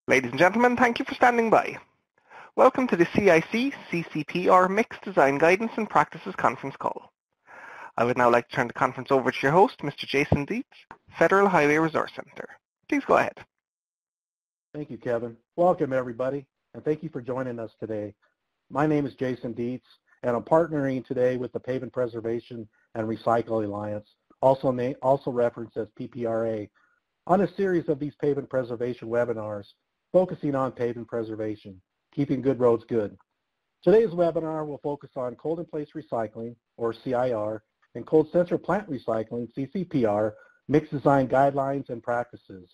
Ladies and gentlemen, thank you for standing by. Welcome to the CIC-CCPR Mix Design Guidance and Practices Conference Call. I would now like to turn the conference over to your host, Mr. Jason Dietz, Federal Highway Resource Center. Please go ahead. Thank you, Kevin. Welcome, everybody, and thank you for joining us today. My name is Jason Dietz, and I'm partnering today with the Pavement Preservation and Recycling Alliance, also referenced as PPRA, on a series of these pavement preservation webinars focusing on pavement preservation, keeping good roads good. Today's webinar will focus on cold-in-place recycling, or CIR, and cold central plant recycling, CCPR, mix design guidelines and practices.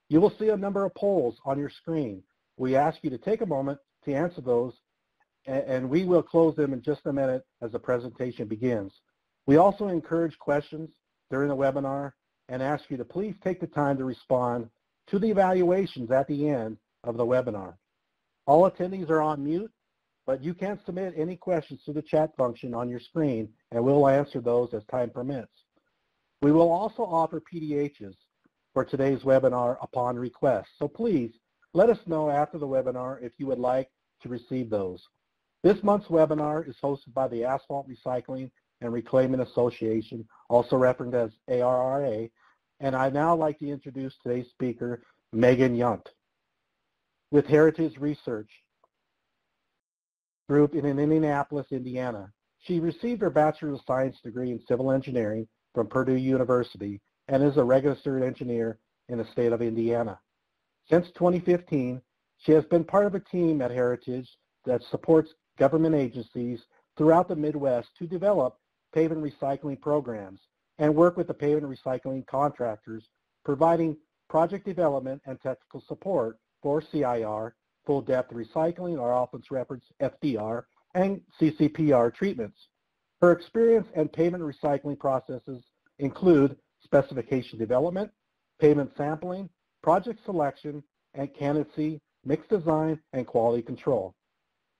You will see a number of polls on your screen. We ask you to take a moment to answer those, and we will close them in just a minute as the presentation begins. We also encourage questions during the webinar and ask you to please take the time to respond to the evaluations at the end of the webinar. All attendees are on mute, but you can submit any questions to the chat function on your screen, and we'll answer those as time permits. We will also offer PDHs for today's webinar upon request, so please let us know after the webinar if you would like to receive those. This month's webinar is hosted by the Asphalt Recycling and Reclaiming Association, also referenced as ARRA, and I'd now like to introduce today's speaker, Megan Yunt, with Heritage Research Group in Indianapolis, Indiana. She received her Bachelor of Science degree in Civil Engineering from Purdue University and is a registered engineer in the state of Indiana. Since 2015, she has been part of a team at Heritage that supports government agencies throughout the Midwest to develop pavement recycling programs and work with the pavement recycling contractors, providing project development and technical support for CIR, full depth recycling, or often referenced FDR, and CCPR treatments. Her experience and pavement recycling processes include specification development, pavement sampling, project selection, and candidacy, mix design, and quality control.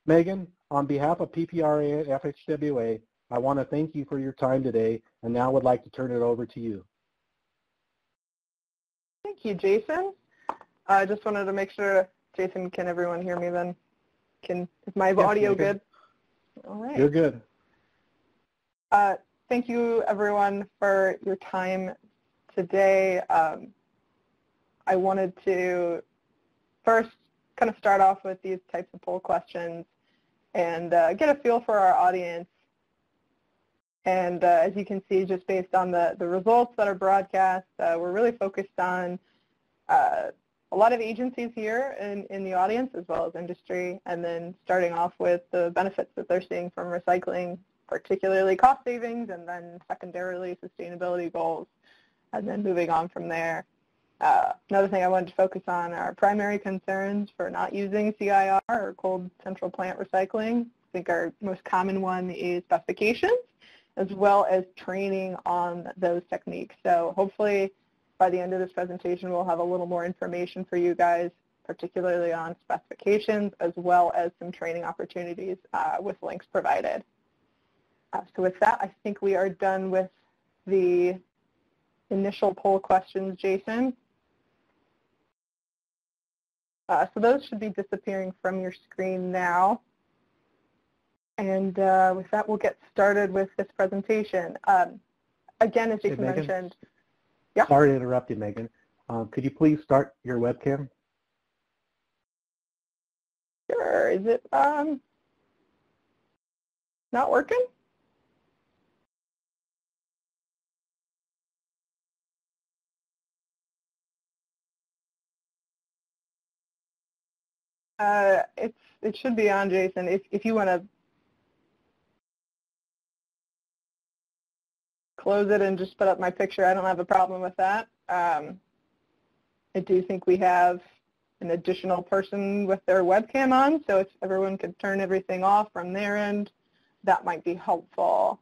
Megan, on behalf of PPRA and FHWA, I want to thank you for your time today, and now would like to turn it over to you. Thank you, Jason. I just wanted to make sure, Jason, can everyone hear me then? Is my audio good? All right. You're good. Thank you, everyone, for your time today. I wanted to first kind of start off with these types of poll questions and get a feel for our audience. And as you can see, just based on the results that are broadcast, we're really focused on a lot of agencies here in the audience, as well as industry, and then starting off with the benefits that they're seeing from recycling, particularly cost savings, and then secondarily sustainability goals, and then moving on from there. Another thing I wanted to focus on are primary concerns for not using CIR, or cold central plant recycling. I think our most common one is specifications, as well as training on those techniques. So hopefully by the end of this presentation, we'll have a little more information for you guys, particularly on specifications, as well as some training opportunities with links provided. So with that, I think we are done with the initial poll questions, Jason. So those should be disappearing from your screen now. And with that, we'll get started with this presentation. Again, as Jason mentioned, yeah. Sorry to interrupt you, Megan. Could you please start your webcam? Sure. Is it not working? It should be on, Jason. If you want to close it and just put up my picture, I don't have a problem with that. I do think we have an additional person with their webcam on, so if everyone could turn everything off from their end, that might be helpful.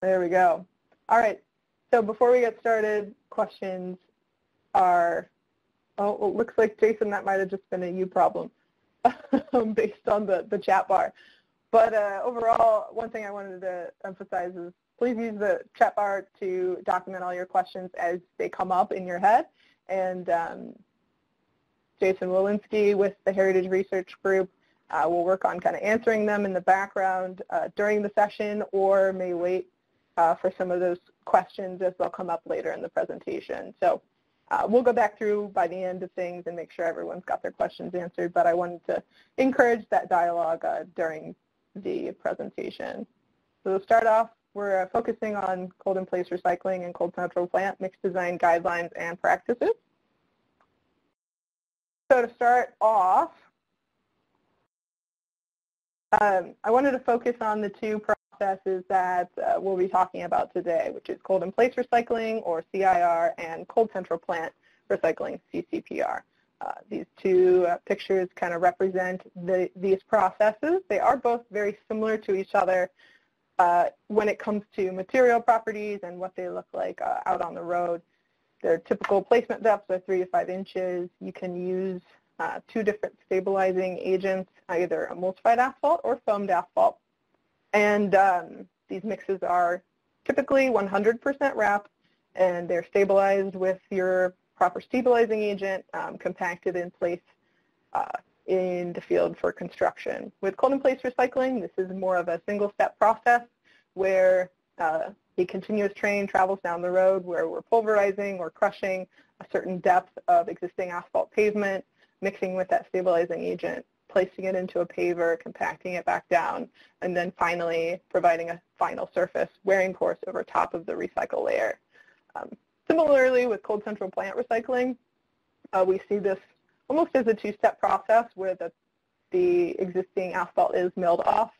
There we go. All right, so before we get started, questions are, oh, well, it looks like, Jason, that might have just been a you problem based on the chat bar. But overall, one thing I wanted to emphasize is please use the chat bar to document all your questions as they come up in your head. And Jason Walensky with the Heritage Research Group will work on kind of answering them in the background during the session, or may wait for some of those questions as they'll come up later in the presentation. So we'll go back through by the end of things and make sure everyone's got their questions answered, but I wanted to encourage that dialogue during the presentation. So to start off, we're focusing on cold-in-place recycling and cold central plant mix design guidelines and practices. So to start off, I wanted to focus on the two processes that we'll be talking about today, which is cold-in-place recycling, or CIR, and cold central plant recycling, CCPR. These two pictures kind of represent these processes. They are both very similar to each other when it comes to material properties and what they look like out on the road. Their typical placement depths are 3 to 5 inches. You can use 2 different stabilizing agents, either emulsified asphalt or foamed asphalt. And these mixes are typically 100% wrap, and they're stabilized with your proper stabilizing agent, compacted in place in the field for construction. With cold-in-place recycling, this is more of a single-step process where the continuous train travels down the road, where we're pulverizing or crushing a certain depth of existing asphalt pavement, mixing with that stabilizing agent, placing it into a paver, compacting it back down, and then finally providing a final surface wearing course over top of the recycle layer. Similarly, with cold central plant recycling, we see this almost as a 2-step process where the existing asphalt is milled off,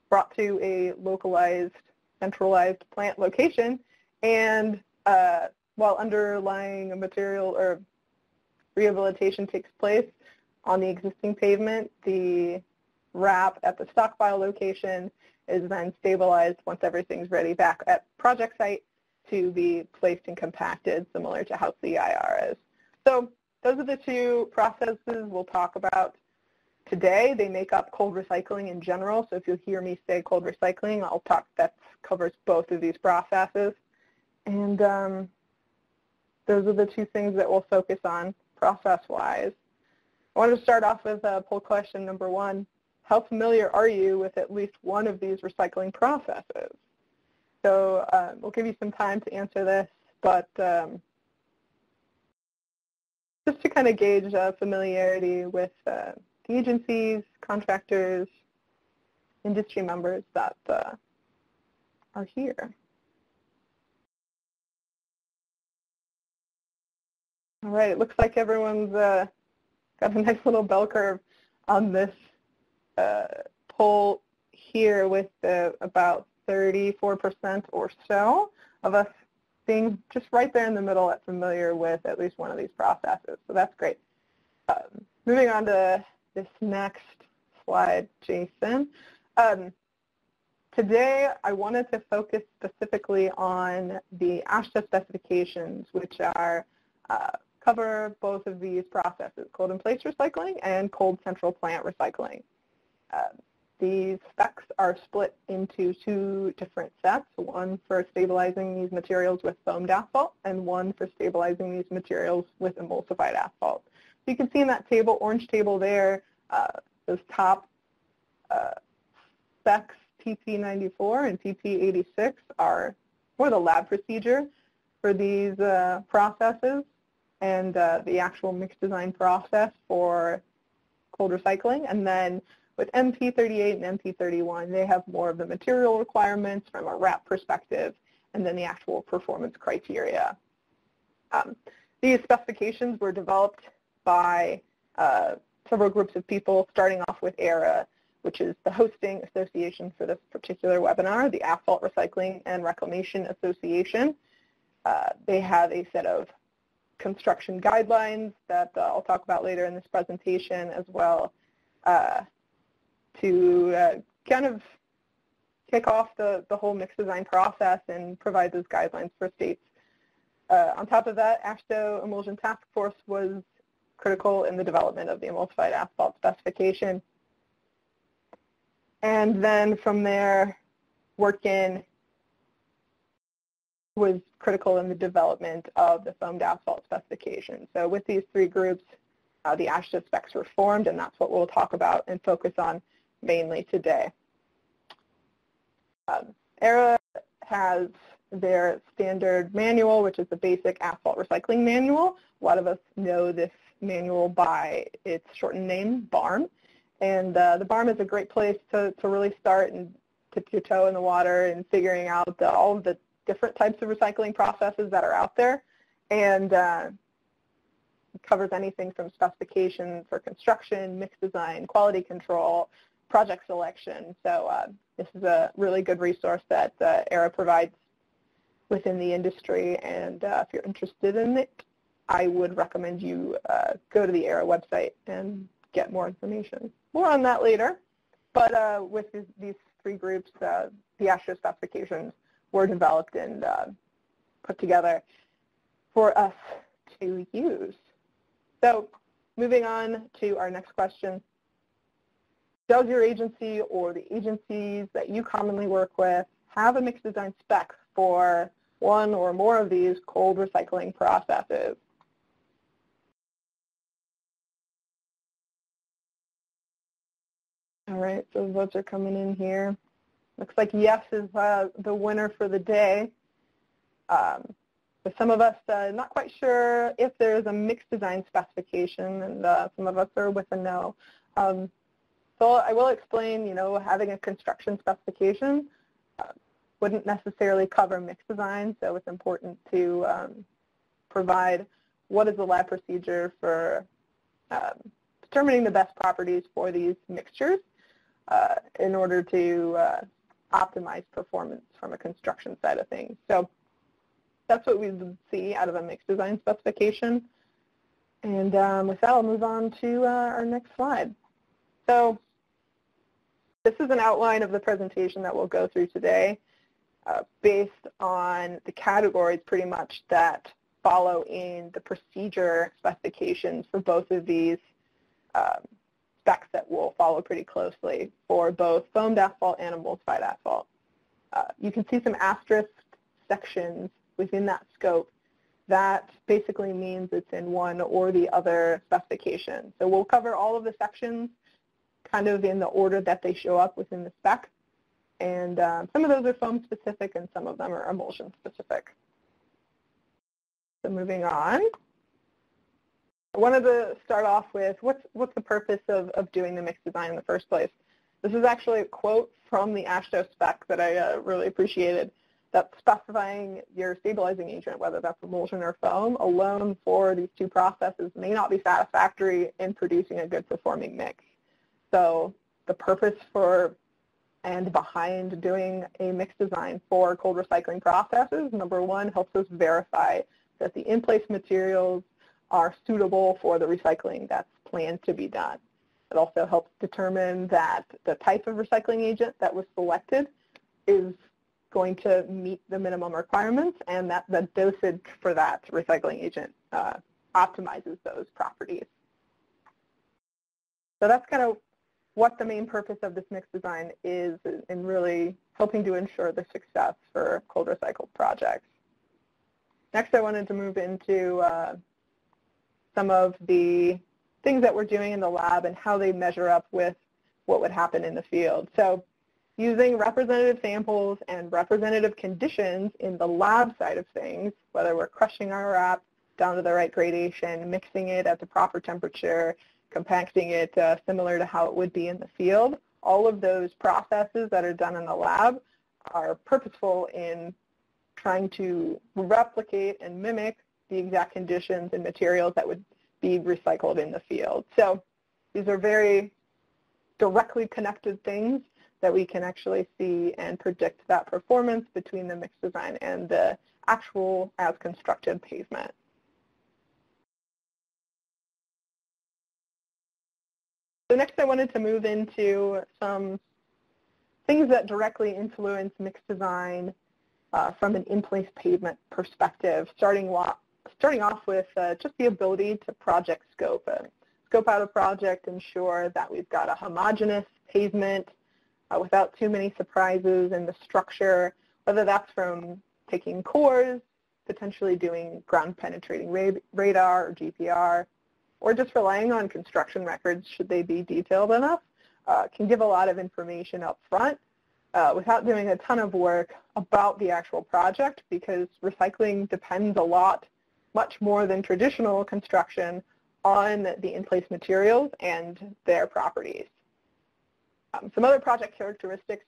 brought to a localized, centralized plant location, and while underlying material or rehabilitation takes place on the existing pavement, the wrap at the stockpile location is then stabilized once everything's ready back at project site to be placed and compacted, similar to how CIR is. So those are the two processes we'll talk about today. They make up cold recycling in general, so if you hear me say cold recycling, I'll talk that covers both of these processes. And those are the two things that we'll focus on process-wise. I wanted to start off with poll question number 1. How familiar are you with at least one of these recycling processes? So we'll give you some time to answer this, but just to kind of gauge familiarity with the agencies, contractors, industry members that are here. All right, it looks like everyone's got a nice little bell curve on this poll here, with about 34% or so of us being just right there in the middle at familiar with at least one of these processes. So that's great. Moving on to this next slide, Jason. Today I wanted to focus specifically on the AASHTO specifications, which are cover both of these processes, cold-in-place recycling and cold central plant recycling. These specs are split into 2 different sets, one for stabilizing these materials with foamed asphalt and one for stabilizing these materials with emulsified asphalt. So you can see in that table, orange table there, those top specs, PP94 and PP86, are for the lab procedure for these processes, and the actual mix design process for cold recycling. And then with MP38 and MP31, they have more of the material requirements from a wrap perspective, and then the actual performance criteria. These specifications were developed by several groups of people, starting off with ARA, which is the hosting association for this particular webinar, the Asphalt Recycling and Reclamation Association. They have a set of construction guidelines that I'll talk about later in this presentation, as well to kind of kick off the whole mix design process and provide those guidelines for states. On top of that, AASHTO Emulsion Task Force was critical in the development of the Emulsified Asphalt specification. And then from there, work in was critical in the development of the foamed asphalt specification. So with these three groups, the AASHTO specs were formed, and that's what we'll talk about and focus on mainly today. ARA has their standard manual, which is the basic asphalt recycling manual. A lot of us know this manual by its shortened name, BARM. And the BARM is a great place to really start and dip your toe in the water and figuring out all of the different types of recycling processes that are out there. And it covers anything from specifications for construction, mix design, quality control, project selection. So this is a really good resource that ARA provides within the industry. And if you're interested in it, I would recommend you go to the ARA website and get more information. More on that later. But with these three groups, the AASHTO specifications were developed and put together for us to use. So moving on to our next question. Does your agency or the agencies that you commonly work with have a mix design spec for one or more of these cold recycling processes? All right, so the votes are coming in here. Looks like yes is the winner for the day. But some of us not quite sure if there's a mix design specification, and some of us are with a no. So I will explain, having a construction specification wouldn't necessarily cover mix design, so it's important to provide what is the lab procedure for determining the best properties for these mixtures in order to optimize performance from a construction side of things. So that's what we would see out of a mix design specification. And with that, I'll move on to our next slide. So this is an outline of the presentation that we'll go through today based on the categories pretty much that follow in the procedure specifications for both of these specs that will follow pretty closely for both foamed asphalt and emulsified asphalt. You can see some asterisk sections within that scope. That basically means it's in one or the other specification. So we'll cover all of the sections kind of in the order that they show up within the spec. And some of those are foam specific and some of them are emulsion specific. So moving on. I wanted to start off with what's the purpose of doing the mix design in the first place. This is actually a quote from the AASHTO spec that I really appreciated, that specifying your stabilizing agent, whether that's emulsion or foam, alone for these two processes may not be satisfactory in producing a good performing mix. So the purpose for and behind doing a mix design for cold recycling processes, number one, helps us verify that the in-place materials are suitable for the recycling that's planned to be done. It also helps determine that the type of recycling agent that was selected is going to meet the minimum requirements and that the dosage for that recycling agent optimizes those properties. So that's kind of what the main purpose of this mix design is in really helping to ensure the success for cold recycled projects. Next, I wanted to move into some of the things that we're doing in the lab and how they measure up with what would happen in the field. So using representative samples and representative conditions in the lab side of things, whether we're crushing our wrap down to the right gradation, mixing it at the proper temperature, compacting it similar to how it would be in the field, all of those processes that are done in the lab are purposeful in trying to replicate and mimic the exact conditions and materials that would be recycled in the field. So these are very directly connected things that we can actually see and predict that performance between the mix design and the actual as constructed pavement. So next I wanted to move into some things that directly influence mix design from an in-place pavement perspective, starting off with just the ability to project scope. Scope out a project, ensure that we've got a homogeneous pavement without too many surprises in the structure, whether that's from taking cores, potentially doing ground penetrating radar or GPR, or just relying on construction records should they be detailed enough, can give a lot of information up front without doing a ton of work about the actual project, because recycling depends a lot, much more than traditional construction, on the in-place materials and their properties. Some other project characteristics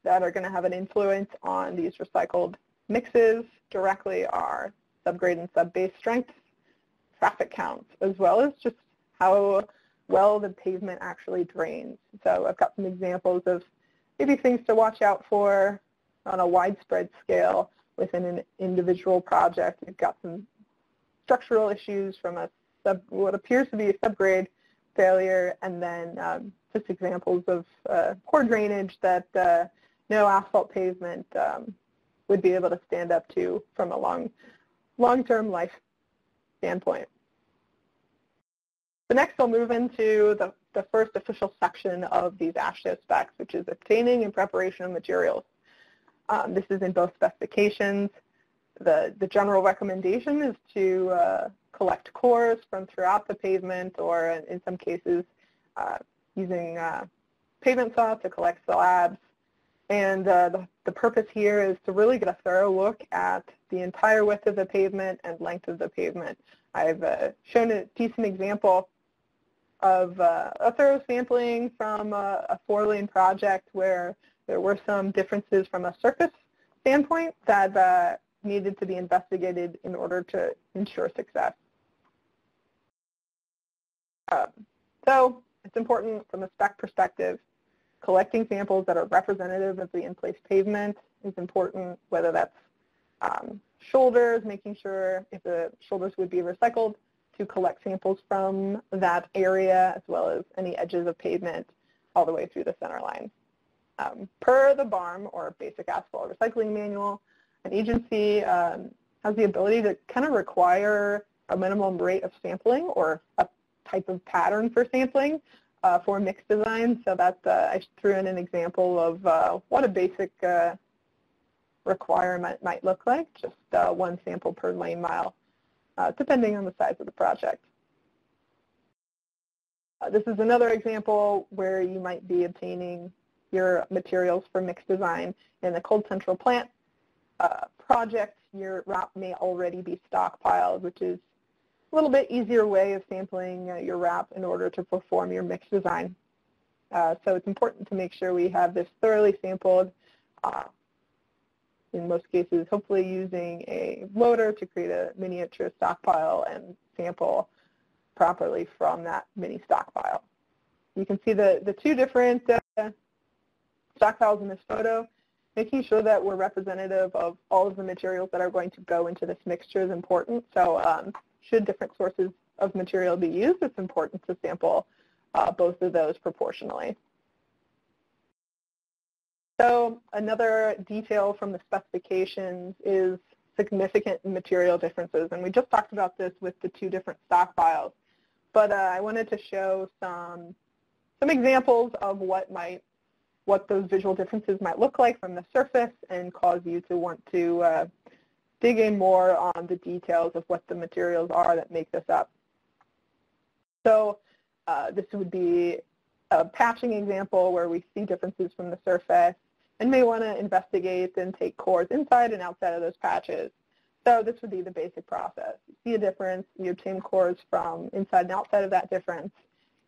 that are going to have an influence on these recycled mixes directly are subgrade and subbase strength, traffic counts, as well as just how well the pavement actually drains. So I've got some examples of maybe things to watch out for on a widespread scale within an individual project. We've got some structural issues from what appears to be a subgrade failure, and then just examples of poor drainage that no asphalt pavement would be able to stand up to from a long-term life standpoint. So next I'll move into the first official section of these AASHTO specs, which is obtaining and preparation of materials. This is in both specifications. The general recommendation is to collect cores from throughout the pavement, or in some cases using pavement saw to collect slabs. And the purpose here is to really get a thorough look at the entire width of the pavement and length of the pavement. I've shown a decent example of a thorough sampling from a 4-lane project where there were some differences from a surface standpoint that needed to be investigated in order to ensure success. So it's important from a spec perspective. Collecting samples that are representative of the in-place pavement is important, whether that's shoulders, making sure if the shoulders would be recycled, to collect samples from that area, as well as any edges of pavement all the way through the center line. Per the BARM, or Basic Asphalt Recycling Manual, an agency has the ability to kind of require a minimum rate of sampling or a type of pattern for sampling for mixed design. So that's, I threw in an example of what a basic requirement might look like, just 1 sample per lane mile, depending on the size of the project. This is another example where you might be obtaining your materials for mixed design in the cold central plant project. Your wrap may already be stockpiled, which is a little bit easier way of sampling your wrap in order to perform your mixed design. So it's important to make sure we have this thoroughly sampled, in most cases hopefully using a loader to create a miniature stockpile and sample properly from that mini stockpile. You can see the 2 different stockpiles in this photo. Making sure that we're representative of all of the materials that are going to go into this mixture is important. So should different sources of material be used, it's important to sample both of those proportionally. So another detail from the specifications is significant material differences. And we just talked about this with the 2 different stockpiles. But I wanted to show some examples of what those visual differences might look like from the surface and cause you to want to dig in more on the details of what the materials are that make this up. So this would be a patching example where we see differences from the surface and may want to investigate and take cores inside and outside of those patches. So this would be the basic process. You see a difference, you obtain cores from inside and outside of that difference,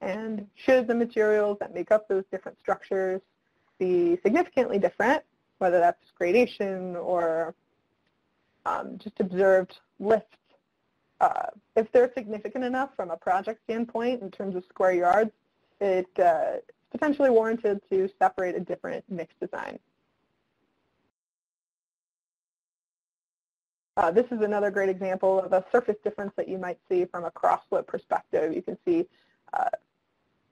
and should the materials that make up those different structures be significantly different, whether that's gradation or just observed lifts, if they're significant enough from a project standpoint in terms of square yards, it's potentially warranted to separate a different mixed design. This is another great example of a surface difference that you might see from a cross-slope perspective. You can see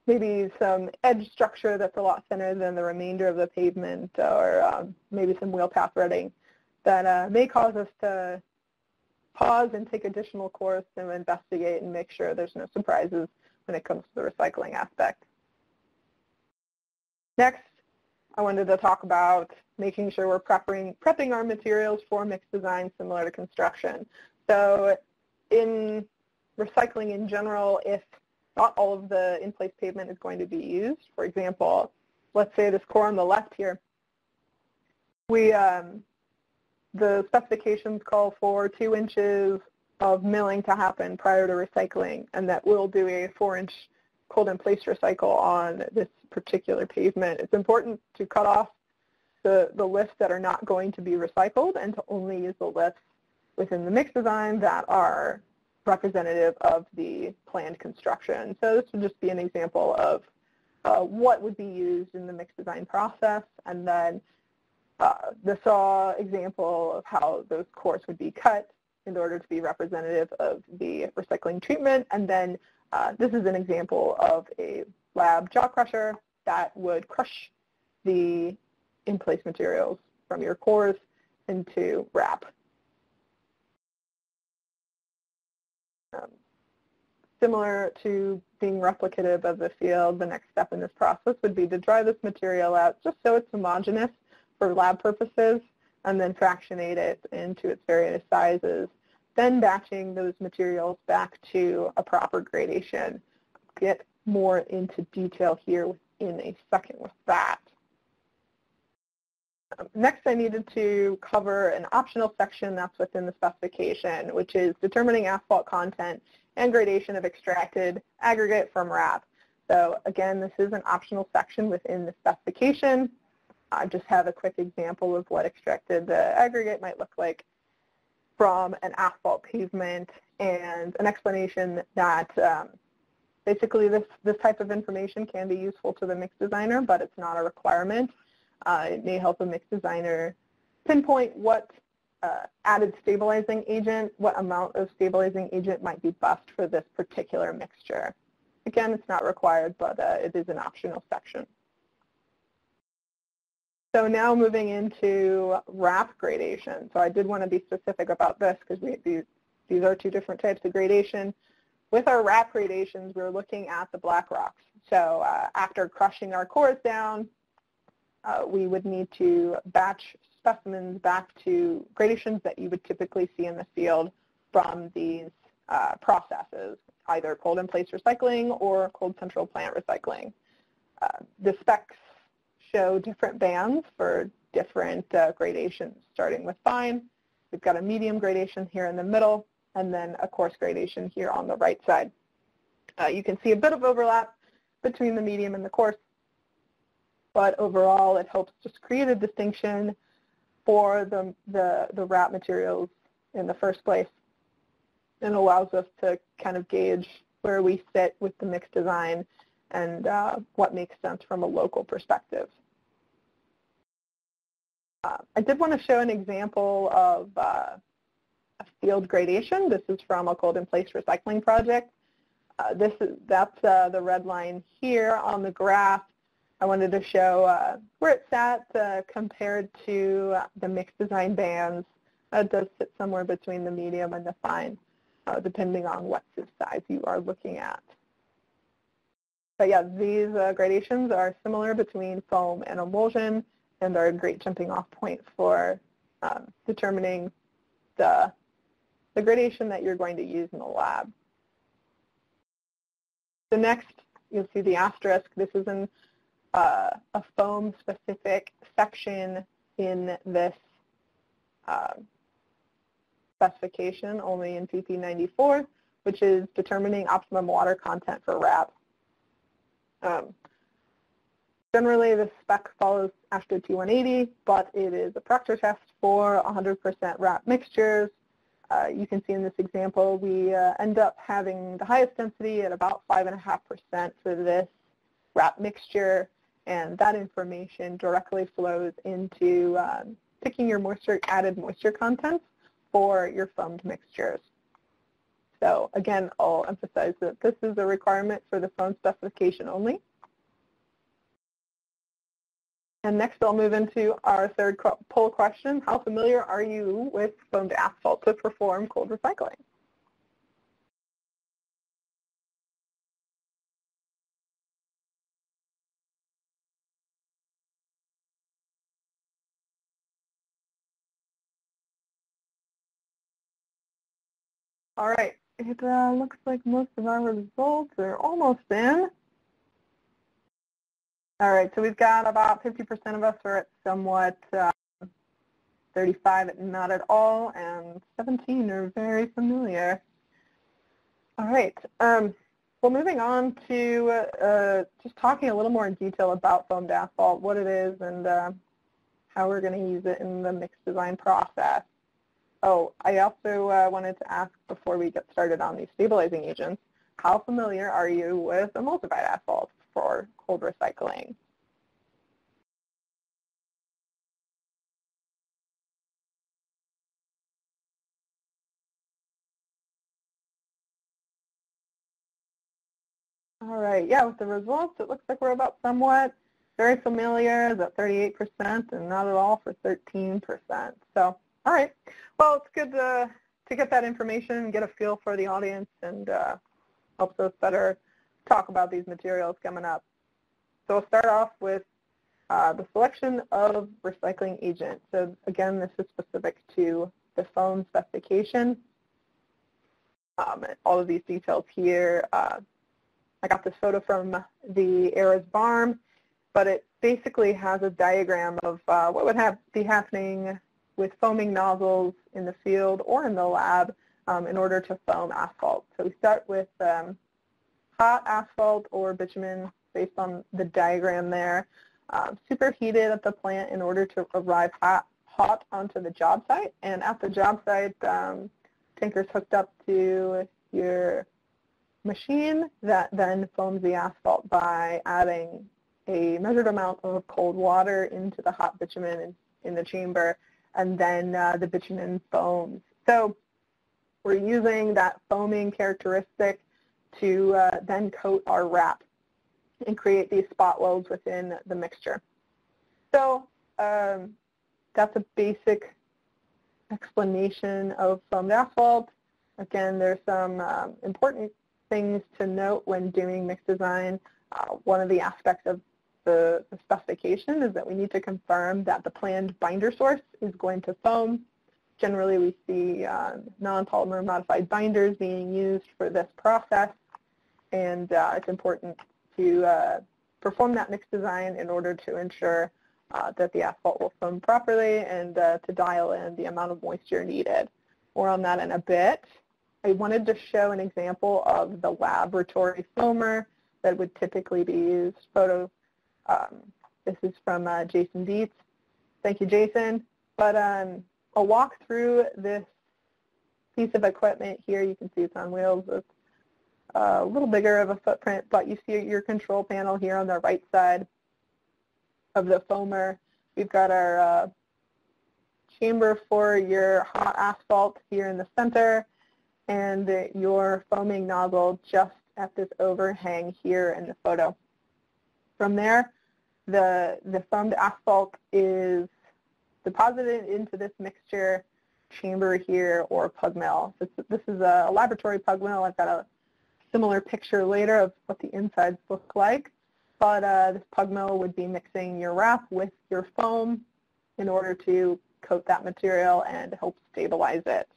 maybe some edge structure that's a lot thinner than the remainder of the pavement, or maybe some wheel path threading that may cause us to pause and take additional course and investigate and make sure there's no surprises when it comes to the recycling aspect. Next, I wanted to talk about making sure we're prepping our materials for mix design similar to construction. So in recycling in general, if not all of the in-place pavement is going to be used, for example, let's say this core on the left here, the specifications call for 2 inches of milling to happen prior to recycling, and that we'll do a 4-inch cold-in-place recycle on this particular pavement. It's important to cut off the lifts that are not going to be recycled and to only use the lifts within the mix design that are representative of the planned construction. So this would just be an example of what would be used in the mix design process, and then the saw example of how those cores would be cut in order to be representative of the recycling treatment. And then this is an example of a lab jaw crusher that would crush the in-place materials from your cores into wrap. Similar to being replicative of the field, the next step in this process would be to dry this material out just so it's homogeneous for lab purposes, and then fractionate it into its various sizes, then batching those materials back to a proper gradation. Get more into detail here in a second with that. Next, I needed to cover an optional section that's within the specification, which is determining asphalt content and gradation of extracted aggregate from wrap. So again, this is an optional section within the specification. I just have a quick example of what extracted aggregate might look like from an asphalt pavement, and an explanation that basically this type of information can be useful to the mix designer, but it's not a requirement. It may help a mix designer pinpoint what added stabilizing agent, what amount of stabilizing agent might be best for this particular mixture. Again, it's not required, but it is an optional section. So now moving into wrap gradation. So I did want to be specific about this because these are 2 different types of gradation. With our wrap gradations, we're looking at the black rocks. So after crushing our cores down, we would need to batch specimens back to gradations that you would typically see in the field from these processes, either cold-in-place recycling or cold central plant recycling. The specs show different bands for different gradations, starting with fine. We've got a medium gradation here in the middle, and then a coarse gradation here on the right side. You can see a bit of overlap between the medium and the coarse, but overall it helps just create a distinction for the wrap materials in the first place, and allows us to kind of gauge where we sit with the mix design and what makes sense from a local perspective. I did want to show an example of a field gradation. This is from a cold-in-place recycling project. That's the red line here on the graph. I wanted to show where it sat compared to the mix design bands. It does sit somewhere between the medium and the fine, depending on what size you are looking at. But yeah, these gradations are similar between foam and emulsion, and are a great jumping off point for determining the gradation that you're going to use in the lab. So next, you'll see the asterisk. This is a foam specific section in this specification, only in PP 94, which is determining optimum water content for wrap. Generally, the spec follows AASHTO T180, but it is a proctor test for 100% wrap mixtures. You can see in this example, we end up having the highest density at about 5.5% for this wrap mixture, and that information directly flows into picking your added moisture content for your foamed mixtures. So again, I'll emphasize that this is a requirement for the foam specification only. And next I'll move into our third poll question. How familiar are you with foamed asphalt to perform cold recycling? All right, it looks like most of our results are almost in. All right, so we've got about 50% of us are at somewhat, 35 at not at all, and 17 are very familiar. All right, well, moving on to just talking a little more in detail about foamed asphalt, what it is, and how we're going to use it in the mix design process. Oh, I also wanted to ask before we get started on these stabilizing agents, how familiar are you with emulsified asphalt for cold recycling? All right, yeah, with the results, it looks like we're about somewhat very familiar, at 38%, and not at all for 13%. So, all right, well, it's good to get that information and get a feel for the audience, and helps us better talk about these materials coming up. So we'll start off with the selection of recycling agent. So again, this is specific to the foam specification. All of these details here. I got this photo from the ARAS barn, but it basically has a diagram of what would be happening with foaming nozzles in the field or in the lab in order to foam asphalt. So we start with hot asphalt or bitumen based on the diagram there, superheated at the plant in order to arrive hot onto the job site. And at the job site, tanker's hooked up to your machine that then foams the asphalt by adding a measured amount of cold water into the hot bitumen in the chamber, and then the bitumen foams. So we're using that foaming characteristic to then coat our wrap and create these spot welds within the mixture. So that's a basic explanation of foamed asphalt. Again, there's some important things to note when doing mix design. One of the aspects of the specification is that we need to confirm that the planned binder source is going to foam. Generally, we see non-polymer modified binders being used for this process, and it's important to perform that mix design in order to ensure that the asphalt will foam properly and to dial in the amount of moisture needed. More on that in a bit. I wanted to show an example of the laboratory foamer that would typically be used. This is from Jason Dietz. Thank you, Jason. But I'll walk through this piece of equipment here. You can see it's on wheels. It's a little bigger of a footprint, but you see your control panel here on the right side of the foamer. We've got our chamber for your hot asphalt here in the center, and your foaming nozzle just at this overhang here in the photo. From there, the foamed asphalt is deposited into this mixture chamber here or pug mill. This is a laboratory pug mill. I've got a similar picture later of what the insides look like, but this pug mill would be mixing your wrap with your foam in order to coat that material and help stabilize it.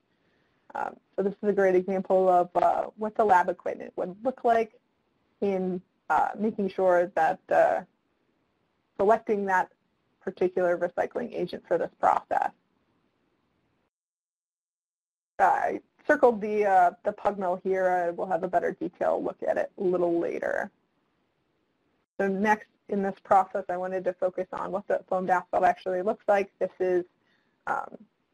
So this is a great example of what the lab equipment would look like in making sure that selecting that particular recycling agent for this process. I circled the pug mill here. We'll have a better detailed look at it a little later. So next in this process, I wanted to focus on what the foamed asphalt actually looks like. This is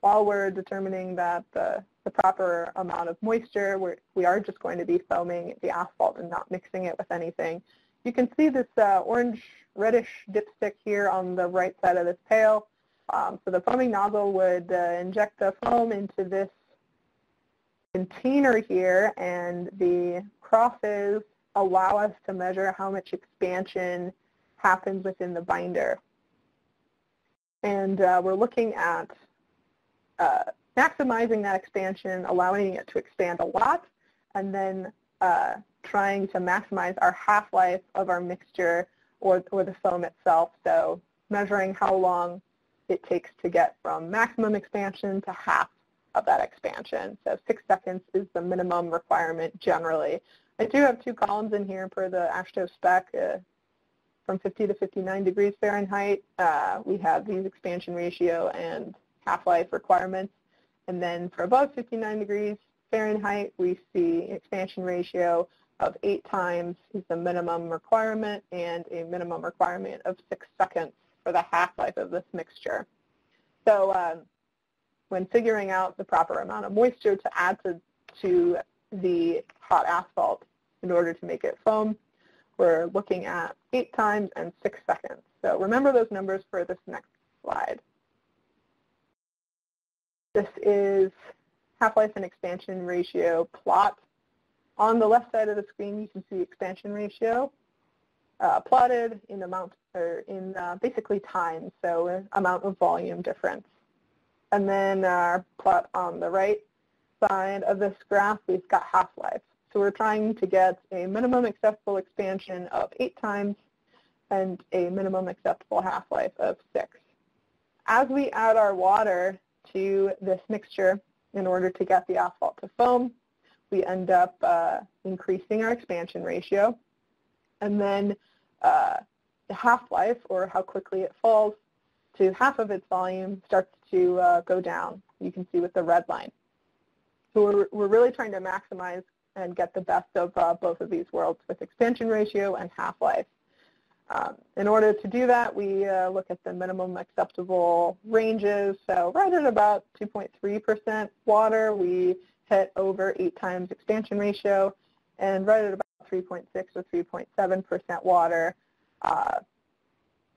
while we're determining that the proper amount of moisture, we are just going to be foaming the asphalt and not mixing it with anything. You can see this orange reddish dipstick here on the right side of this pail. So the foaming nozzle would inject the foam into this container here, and the crosses allow us to measure how much expansion happens within the binder. And we're looking at maximizing that expansion, allowing it to expand a lot, and then trying to maximize our half-life of our mixture or the foam itself. So measuring how long it takes to get from maximum expansion to half of that expansion. So 6 seconds is the minimum requirement generally. I do have 2 columns in here for the AASHTO spec. From 50 to 59 degrees Fahrenheit, we have these expansion ratio and half-life requirements. And then for above 59 degrees Fahrenheit, we see expansion ratio of 8 times is the minimum requirement, and a minimum requirement of 6 seconds for the half-life of this mixture. So when figuring out the proper amount of moisture to add to the hot asphalt in order to make it foam, we're looking at 8 times and 6 seconds. So remember those numbers for this next slide. This is half-life and expansion ratio plot. On the left side of the screen, you can see expansion ratio plotted in amount, or in basically time, so amount of volume difference. And then our plot on the right side of this graph, we've got half-life. So we're trying to get a minimum acceptable expansion of 8 times and a minimum acceptable half-life of 6. As we add our water to this mixture in order to get the asphalt to foam, we end up increasing our expansion ratio. And then the half-life, or how quickly it falls to half of its volume, starts to go down. You can see with the red line. So we're really trying to maximize and get the best of both of these worlds with expansion ratio and half-life. In order to do that, we look at the minimum acceptable ranges. So right at about 2.3% water, we hit over 8 times expansion ratio, and right at about 3.6 or 3.7% water,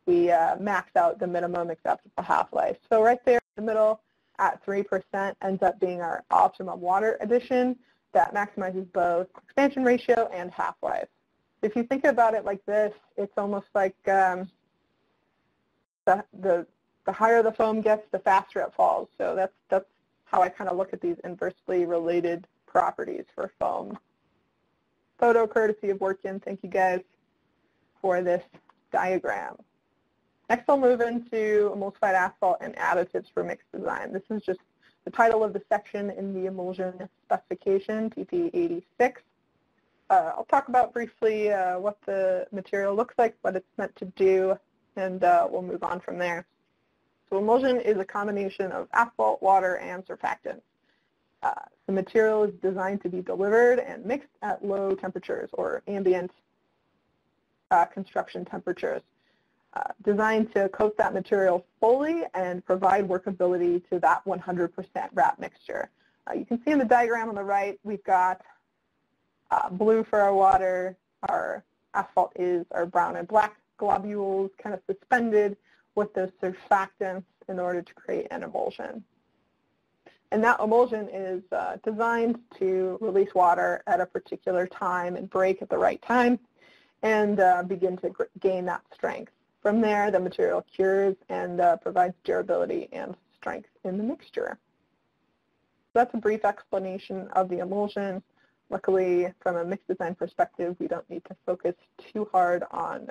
we max out the minimum acceptable half-life. So right there in the middle at 3% ends up being our optimum water addition that maximizes both expansion ratio and half-life. If you think about it like this, it's almost like the higher the foam gets, the faster it falls. So that's how I kind of look at these inversely related properties for foam. Photo courtesy of Workin. Thank you guys for this diagram. Next, I'll move into emulsified asphalt and additives for mix design. This is just the title of the section in the Emulsion specification, PP 86. I'll talk about briefly what the material looks like, what it's meant to do, and we'll move on from there. So emulsion is a combination of asphalt, water, and surfactants. The material is designed to be delivered and mixed at low temperatures, or ambient construction temperatures, designed to coat that material fully and provide workability to that 100% wrap mixture. You can see in the diagram on the right, we've got blue for our water, our asphalt is our brown and black globules kind of suspended with those surfactants in order to create an emulsion. And that emulsion is designed to release water at a particular time and break at the right time and begin to gain that strength. From there, the material cures and provides durability and strength in the mixture. So that's a brief explanation of the emulsion. Luckily, from a mix design perspective, we don't need to focus too hard on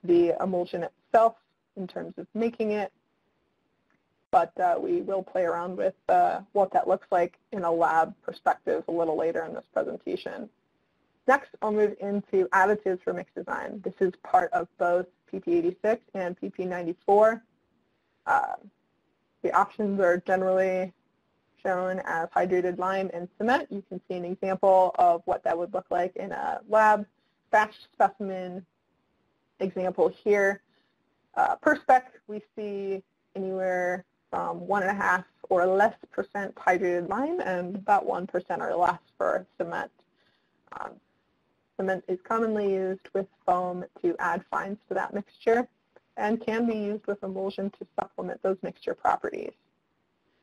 the emulsion itself in terms of making it, but we will play around with what that looks like in a lab perspective a little later in this presentation. Next, I'll move into additives for mix design. This is part of both PP 86 and PP 94. The options are generally shown as hydrated lime and cement. You can see an example of what that would look like in a lab batch specimen example here. Per spec, we see anywhere from 1.5% or less hydrated lime and about 1% or less for cement. Cement is commonly used with foam to add fines to that mixture and can be used with emulsion to supplement those mixture properties.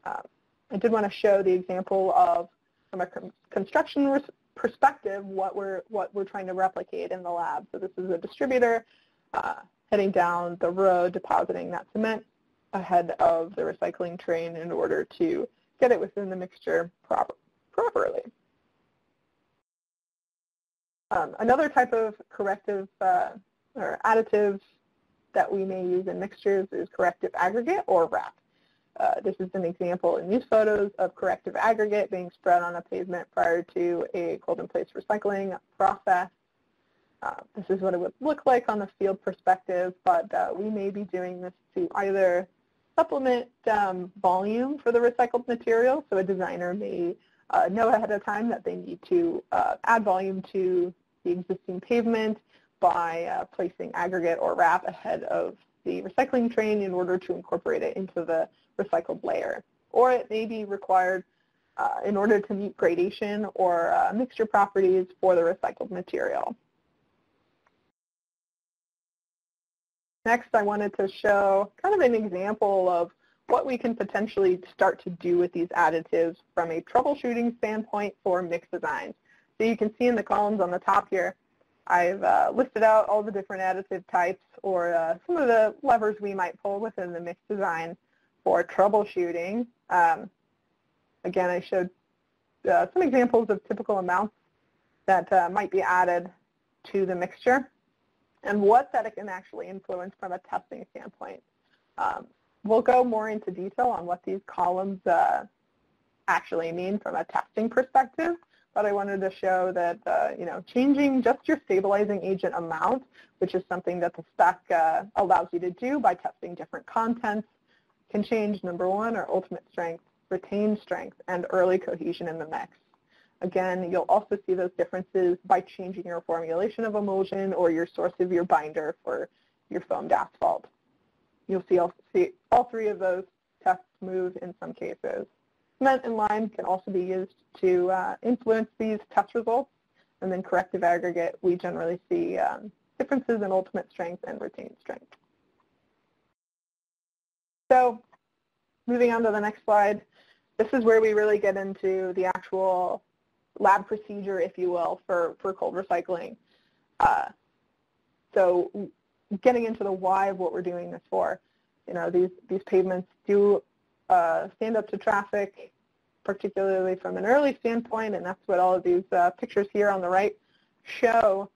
I did want to show the example of, from a construction perspective, what we're trying to replicate in the lab. So this is a distributor heading down the road, depositing that cement ahead of the recycling train in order to get it within the mixture properly. Another type of corrective or additives that we may use in mixtures is corrective aggregate or wrap. This is an example in these photos of corrective aggregate being spread on a pavement prior to a cold-in-place recycling process. This is what it would look like on the field perspective, but we may be doing this to either supplement volume for the recycled material, so a designer may know ahead of time that they need to add volume to the existing pavement by placing aggregate or wrap ahead of the recycling train in order to incorporate it into the recycled layer. Or it may be required in order to meet gradation or mixture properties for the recycled material. Next, I wanted to show kind of an example of what we can potentially start to do with these additives from a troubleshooting standpoint for mix design. So you can see in the columns on the top here, I've listed out all the different additive types or some of the levers we might pull within the mix design for troubleshooting. Again, I showed some examples of typical amounts that might be added to the mixture and what that can actually influence from a testing standpoint. We'll go more into detail on what these columns actually mean from a testing perspective, but I wanted to show that changing just your stabilizing agent amount, which is something that the spec allows you to do by testing different contents, can change, number one, our ultimate strength, retained strength, and early cohesion in the mix. Again, you'll also see those differences by changing your formulation of emulsion or your source of your binder for your foamed asphalt. You'll see all three of those tests move in some cases. Cement and lime can also be used to influence these test results. And then corrective aggregate, we generally see differences in ultimate strength and retained strength. So moving on to the next slide, this is where we really get into the actual lab procedure, if you will, for cold recycling. So getting into the why of what we're doing this for. These pavements do stand up to traffic, particularly from an early standpoint, and that's what all of these pictures here on the right show.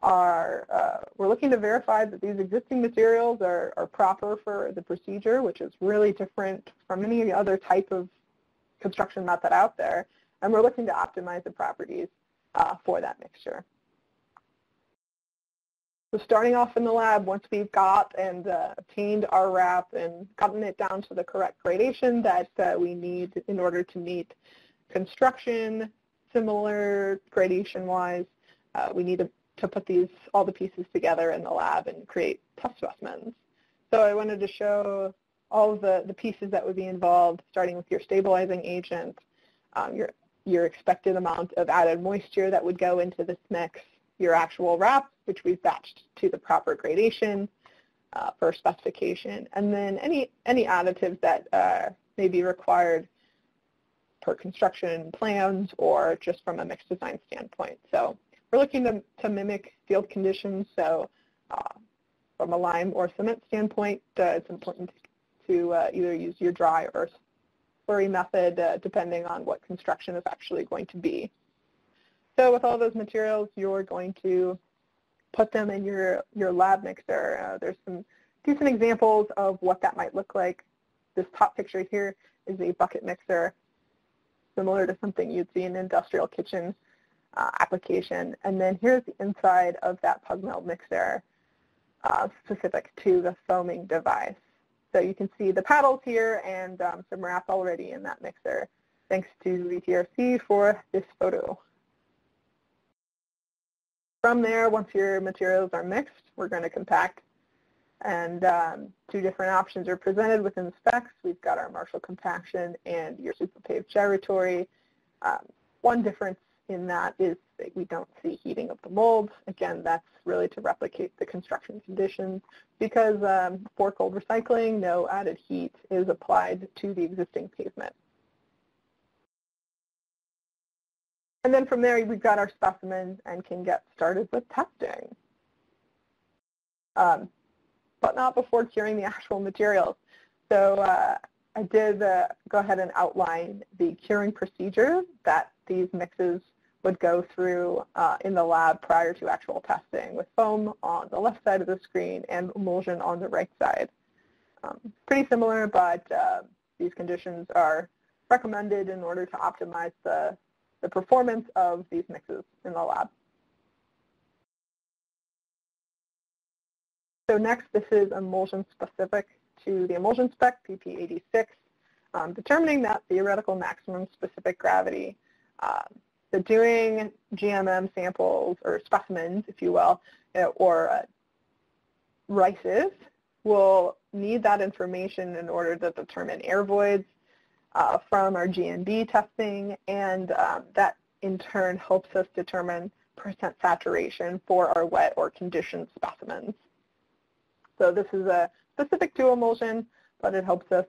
We're looking to verify that these existing materials are proper for the procedure, which is really different from any other type of construction method out there. And we're looking to optimize the properties for that mixture. So starting off in the lab, once we've got and obtained our wrap and gotten it down to the correct gradation that we need in order to meet construction, similar gradation-wise, we need to put all the pieces together in the lab and create test specimens. So I wanted to show all of the pieces that would be involved, starting with your stabilizing agent, your expected amount of added moisture that would go into this mix, your actual wrap, which we've batched to the proper gradation for specification, and then any additives that may be required per construction plans or just from a mix design standpoint. So we're looking to mimic field conditions. So from a lime or cement standpoint, it's important to either use your dry or slurry method depending on what construction is actually going to be. So with all those materials, you're going to put them in your lab mixer. There's some decent examples of what that might look like. This top picture here is a bucket mixer, similar to something you'd see in an industrial kitchen application. And then here's the inside of that pug melt mixer specific to the foaming device. So you can see the paddles here and some wrap already in that mixer. Thanks to VTRC for this photo. From there, once your materials are mixed, we're going to compact. And two different options are presented within the specs. We've got our Marshall compaction and your super paved gyratory. One difference in that is that we don't see heating of the molds. Again, that's really to replicate the construction conditions because for cold recycling, no added heat is applied to the existing pavement. And then from there, we've got our specimen and can get started with testing. But not before curing the actual materials. So I did go ahead and outline the curing procedure that these mixes would go through in the lab prior to actual testing, with foam on the left side of the screen and emulsion on the right side. Pretty similar, but these conditions are recommended in order to optimize the performance of these mixes in the lab. So next, this is emulsion specific to the emulsion spec, PP86, determining that theoretical maximum specific gravity. So doing GMM samples or specimens, if you will, or RICEs, will need that information in order to determine air voids from our GNB testing, and that in turn helps us determine percent saturation for our wet or conditioned specimens. So this is specific to emulsion, but it helps us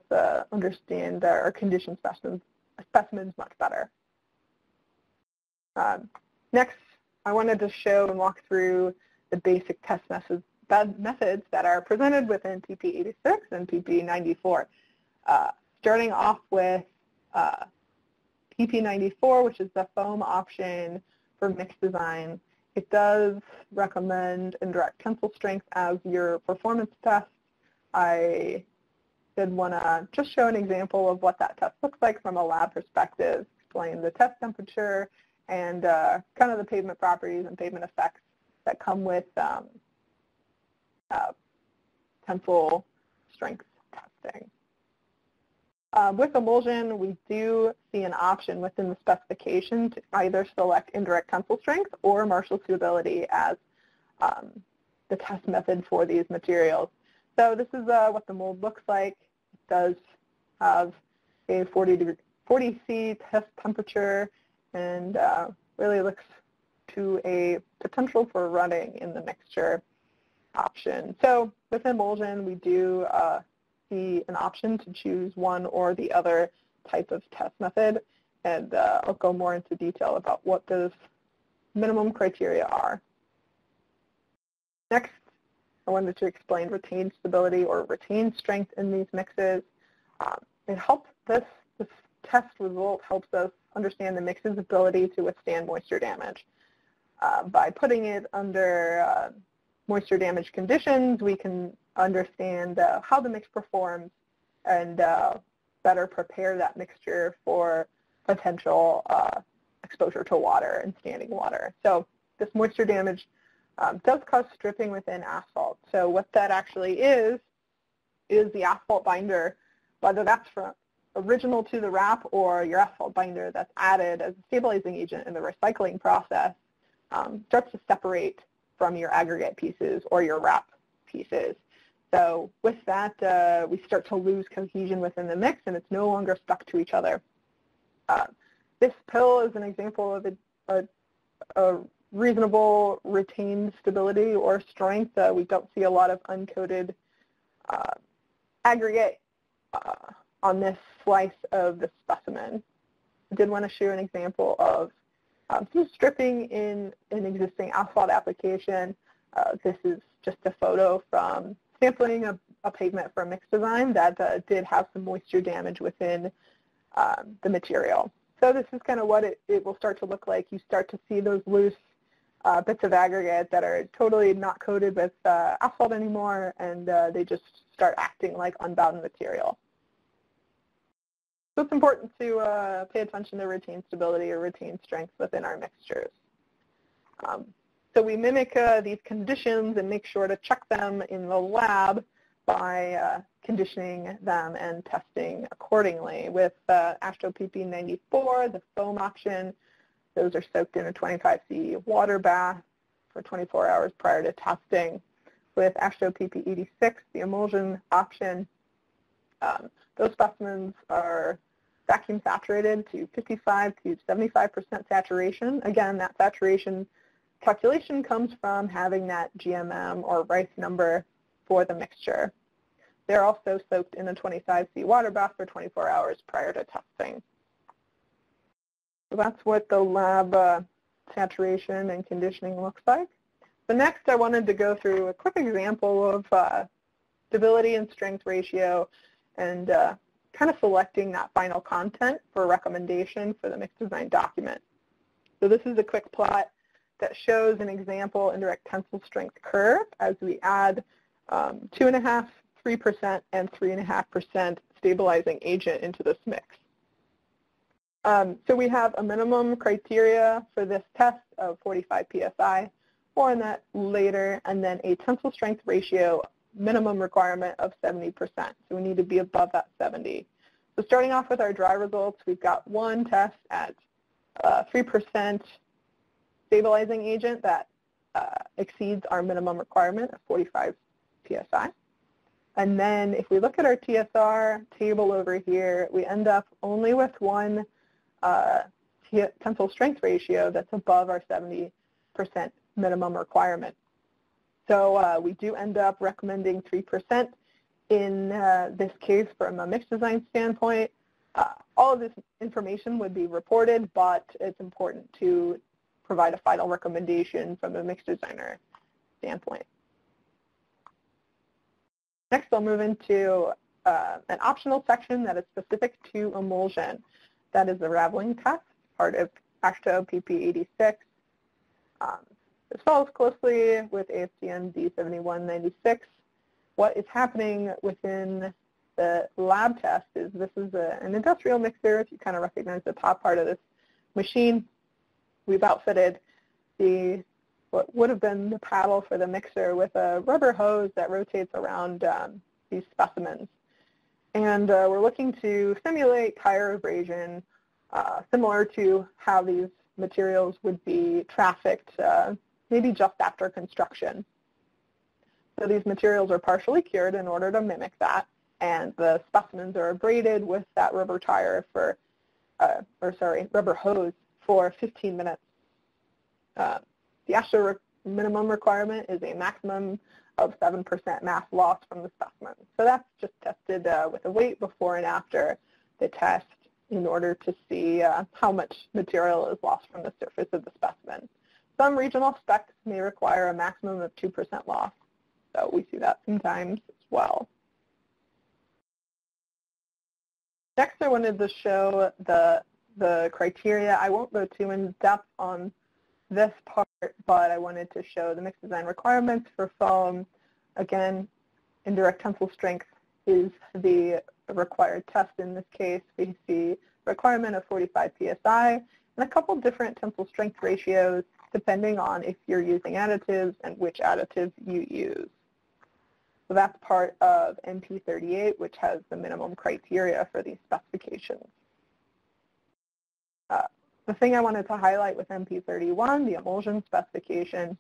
understand our conditioned specimens much better. Next, I wanted to show and walk through the basic test methods that are presented within PP86 and PP94. Starting off with PP94, which is the foam option for mix design. It does recommend indirect tensile strength as your performance test. I did want to just show an example of what that test looks like from a lab perspective, explain the test temperature and kind of the pavement properties and pavement effects that come with tensile strength testing. With emulsion, we do see an option within the specification to either select indirect tensile strength or Marshall suitability as the test method for these materials. So this is what the mold looks like. It does have a 40 C test temperature and really looks to a potential for running in the mixture option. So with emulsion, we do see an option to choose one or the other type of test method, and I'll go more into detail about what those minimum criteria are. Next, I wanted to explain retained stability or retained strength in these mixes. It helps this test result helps us understand the mix's ability to withstand moisture damage. By putting it under moisture damage conditions, we can understand how the mix performs and better prepare that mixture for potential exposure to water and standing water. So this moisture damage does cause stripping within asphalt. So what that actually is the asphalt binder, whether that's from original to the wrap or your asphalt binder that's added as a stabilizing agent in the recycling process, starts to separate from your aggregate pieces or your wrap pieces. So with that, we start to lose cohesion within the mix, and it's no longer stuck to each other. This pill is an example of a reasonable retained stability or strength. We don't see a lot of uncoated aggregate on this slice of the specimen. I did want to show an example of some stripping in an existing asphalt application. This is just a photo from sampling a pavement for mix design that did have some moisture damage within the material. So this is kind of what it will start to look like. You start to see those loose bits of aggregate that are totally not coated with asphalt anymore, and they just start acting like unbound material. So it's important to pay attention to retain stability or retain strength within our mixtures. So we mimic these conditions and make sure to check them in the lab by conditioning them and testing accordingly. With AASHTO PP94, the foam option, those are soaked in a 25C water bath for 24 hours prior to testing. With AASHTO PP86, the emulsion option, those specimens are vacuum saturated to 55 to 75% saturation. Again, that saturation calculation comes from having that GMM or RICE number for the mixture. They're also soaked in a 25C water bath for 24 hours prior to testing. So that's what the lab saturation and conditioning looks like. So next I wanted to go through a quick example of stability and strength ratio and kind of selecting that final content for recommendation for the mix design document. So this is a quick plot that shows an example indirect tensile strength curve as we add 2.5%, 3%, and 3.5% stabilizing agent into this mix. So we have a minimum criteria for this test of 45 psi, more on that later, and then a tensile strength ratio minimum requirement of 70%. So we need to be above that 70. So starting off with our dry results, we've got one test at 3% stabilizing agent that exceeds our minimum requirement of 45 psi. And then if we look at our TSR table over here, we end up only with one tensile strength ratio that's above our 70% minimum requirement. So we do end up recommending 3% in this case from a mix design standpoint. All of this information would be reported, but it's important to provide a final recommendation from a mix designer standpoint. Next, I'll move into an optional section that is specific to emulsion. That is the Raveling test, part of AASHTO PP 86. This follows closely with ASTM D7196. What is happening within the lab test is this is an industrial mixer. If you kind of recognize the top part of this machine, we've outfitted what would have been the paddle for the mixer with a rubber hose that rotates around these specimens. And we're looking to simulate tire abrasion similar to how these materials would be trafficked maybe just after construction. So these materials are partially cured in order to mimic that, and the specimens are abraded with that rubber tire for, rubber hose for 15 minutes. The AASHTO minimum requirement is a maximum of 7% mass loss from the specimen. So that's just tested with a weight before and after the test in order to see how much material is lost from the surface of the specimen. Some regional specs may require a maximum of 2% loss. So we see that sometimes as well. Next, I wanted to show the criteria. I won't go too in depth on this part, but I wanted to show the mix design requirements for foam. Again, indirect tensile strength is the required test in this case. We see requirement of 45 psi and a couple different tensile strength ratios depending on if you're using additives and which additives you use. So that's part of MP 38, which has the minimum criteria for these specifications. The thing I wanted to highlight with MP 31, the emulsion specification,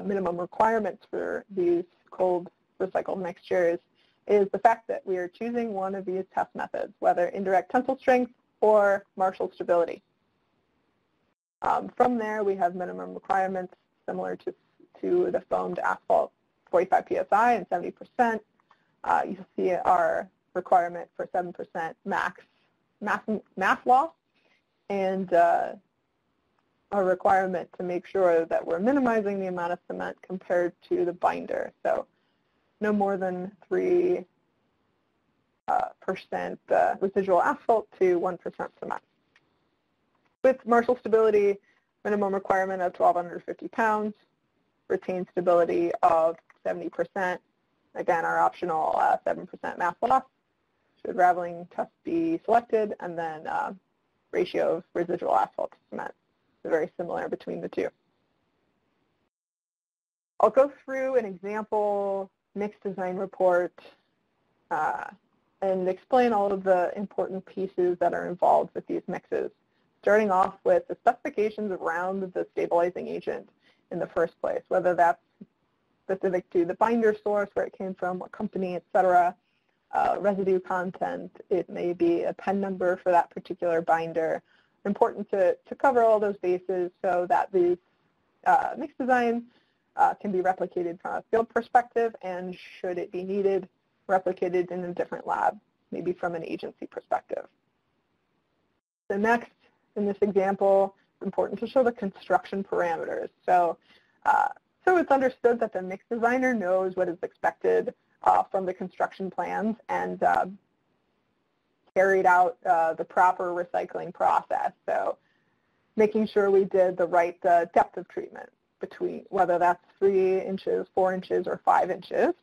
minimum requirements for these cold recycled mixtures, is the fact that we are choosing one of these test methods, whether indirect tensile strength or Marshall stability. From there, we have minimum requirements similar to the foamed asphalt, 45 psi and 70%. You see our requirement for 7% mass loss, and a requirement to make sure that we're minimizing the amount of cement compared to the binder. So no more than 3% residual asphalt to 1% cement. With Marshall stability, minimum requirement of 1,250 pounds, retained stability of 70%. Again, our optional 7% mass loss. Should Raveling test be selected, and then ratio of residual asphalt to cement. It's very similar between the two. I'll go through an example mix design report and explain all of the important pieces that are involved with these mixes, starting off with the specifications around the stabilizing agent in the first place, whether that's specific to the binder source, where it came from, what company, etc., residue content, it may be a PEN number for that particular binder. Important to cover all those bases so that the mix design can be replicated from a field perspective, and should it be needed, replicated in a different lab, maybe from an agency perspective. So next, in this example, it's important to show the construction parameters. So it's understood that the mix designer knows what is expected from the construction plans and carried out the proper recycling process. So making sure we did the right depth of treatment between, whether that's 3 inches, 4 inches, or 5 inches.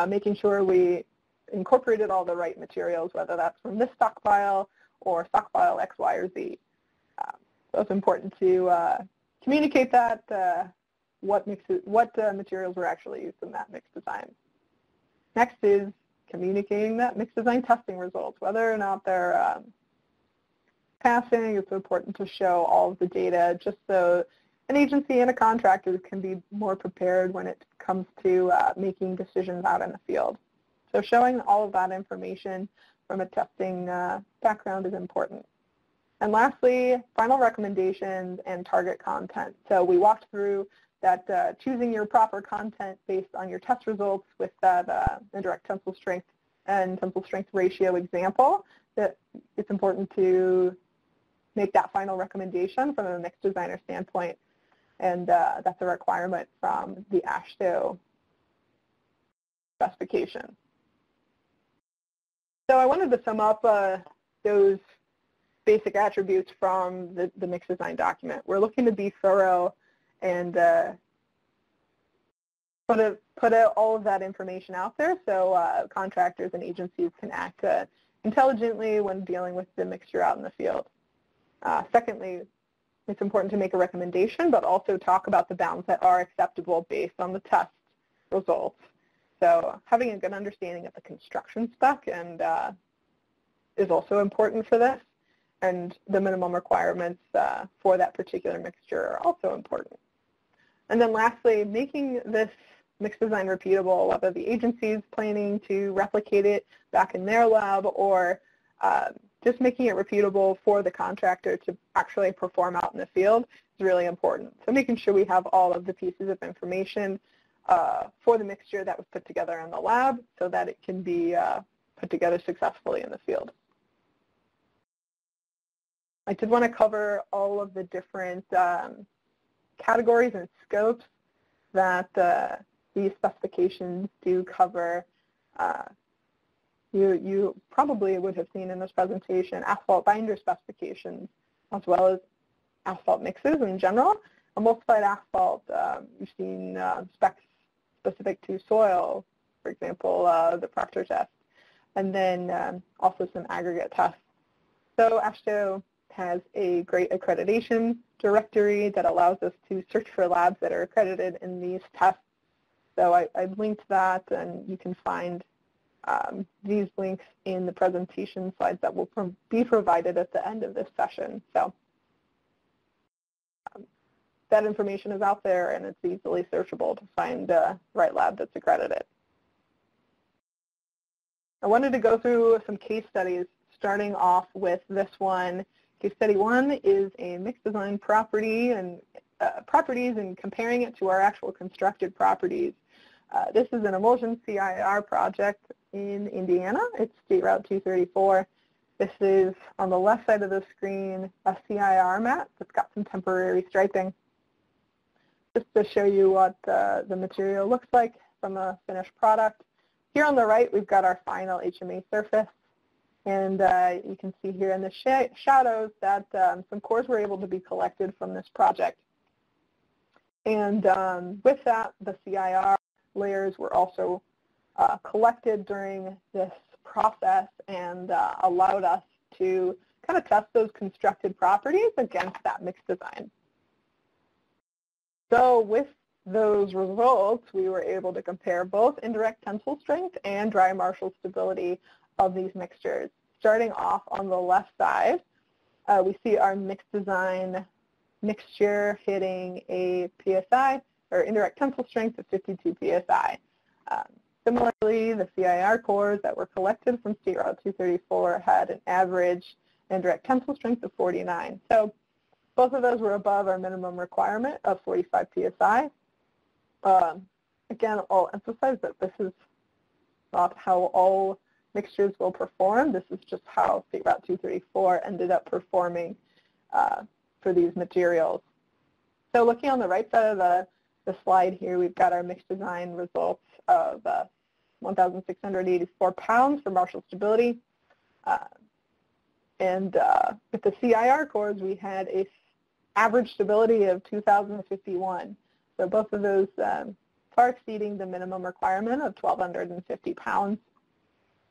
Making sure we incorporated all the right materials, whether that's from this stockpile or stockpile X, Y, or Z. So it's important to communicate that what materials were actually used in that mix design. Next is communicating that mix design testing results, whether or not they're passing. It's important to show all of the data just so an agency and a contractor can be more prepared when it comes to making decisions out in the field. So showing all of that information from a testing background is important. And lastly, final recommendations and target content. So we walked through that choosing your proper content based on your test results with that indirect tensile strength and tensile strength ratio example, that it's important to make that final recommendation from a mix designer standpoint. And that's a requirement from the AASHTO specification. So I wanted to sum up those basic attributes from the mix design document. We're looking to be thorough and put out all of that information out there so contractors and agencies can act intelligently when dealing with the mixture out in the field. Secondly, it's important to make a recommendation, but also talk about the bounds that are acceptable based on the test results. So having a good understanding of the construction spec and is also important for this, and the minimum requirements for that particular mixture are also important. And then lastly, making this mix design repeatable, whether the agency is planning to replicate it back in their lab or just making it repeatable for the contractor to actually perform out in the field is really important. So making sure we have all of the pieces of information for the mixture that was put together in the lab so that it can be put together successfully in the field. I did want to cover all of the different categories and scopes that these specifications do cover. You probably would have seen in this presentation asphalt binder specifications as well as asphalt mixes in general. Emulsified asphalt, you've seen specs specific to soil, for example, the Proctor test, and then also some aggregate tests. So AASHTO has a great accreditation directory that allows us to search for labs that are accredited in these tests. So I've linked that, and you can find these links in the presentation slides that will be provided at the end of this session. So that information is out there, and it's easily searchable to find the right lab that's accredited. I wanted to go through some case studies, starting off with this one. Case study 1 is a mix design property and properties and comparing it to our actual constructed properties. This is an Emulsion CIR project in Indiana. It's State Route 234. This is, on the left side of the screen, a CIR mat that's got some temporary striping. Just to show you what the material looks like from a finished product. Here on the right, we've got our final HMA surface. And you can see here in the shadows that some cores were able to be collected from this project. And with that, the CIR layers were also collected during this process and allowed us to kind of test those constructed properties against that mix design. So with those results, we were able to compare both indirect tensile strength and dry Marshall stability of these mixtures. Starting off on the left side, we see our mix design mixture hitting a PSI, or indirect tensile strength of 52 PSI. Similarly, the CIR cores that were collected from State Route 234 had an average indirect tensile strength of 49. So both of those were above our minimum requirement of 45 PSI. Again, I'll emphasize that this is not how all mixtures will perform. This is just how State Route 234 ended up performing for these materials. So looking on the right side of the slide here, we've got our mix design results of 1,684 pounds for Marshall stability. And with the CIR cores, we had a average stability of 2,051. So both of those far exceeding the minimum requirement of 1,250 pounds.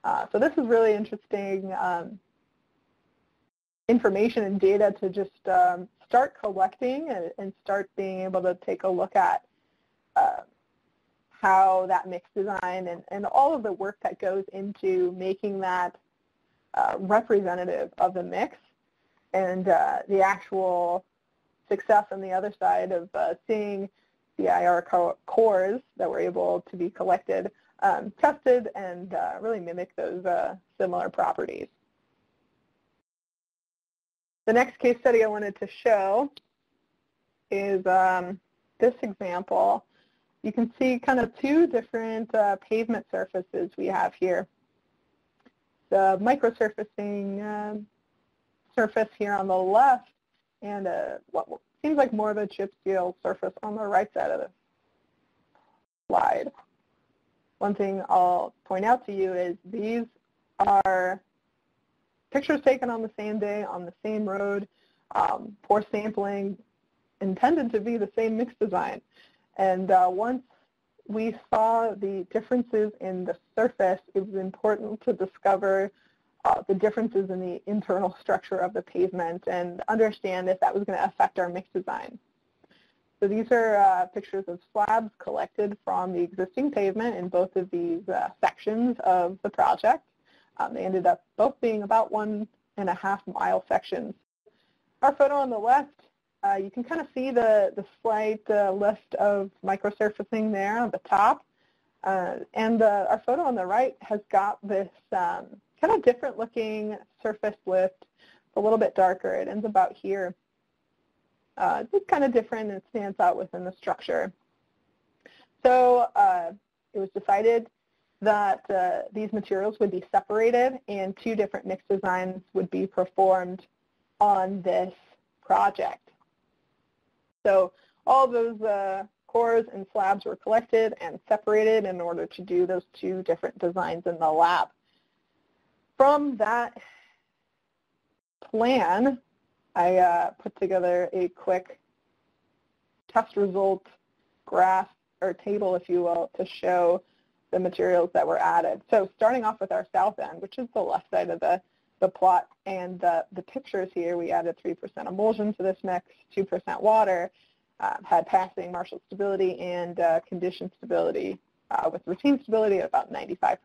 So this is really interesting information and data to just start collecting and start being able to take a look at how that mix design and all of the work that goes into making that representative of the mix, and the actual success on the other side of seeing CIR cores that were able to be collected, tested, and really mimic those similar properties. The next case study I wanted to show is this example. You can see kind of two different pavement surfaces we have here. The microsurfacing surface here on the left, and what seems like more of a chip seal surface on the right side of the slide. One thing I'll point out to you is these are pictures taken on the same day on the same road, for sampling, intended to be the same mix design. And once we saw the differences in the surface, it was important to discover the differences in the internal structure of the pavement and understand if that was going to affect our mix design. So these are pictures of slabs collected from the existing pavement in both of these sections of the project. They ended up both being about 1.5 mile sections. Our photo on the left, you can kind of see the slight lift of microsurfacing there on the top. And our photo on the right has got this kind of different looking surface lift, a little bit darker. It ends about here. It's kind of different and it stands out within the structure. So it was decided that these materials would be separated and two different mix designs would be performed on this project. So all of those cores and slabs were collected and separated in order to do those two different designs in the lab. From that plan, I put together a quick test result graph or table, if you will, to show the materials that were added. So starting off with our south end, which is the left side of the plot, and the pictures here, we added 3% emulsion to this mix, 2% water, had passing Marshall stability and condition stability with routine stability at about 95%.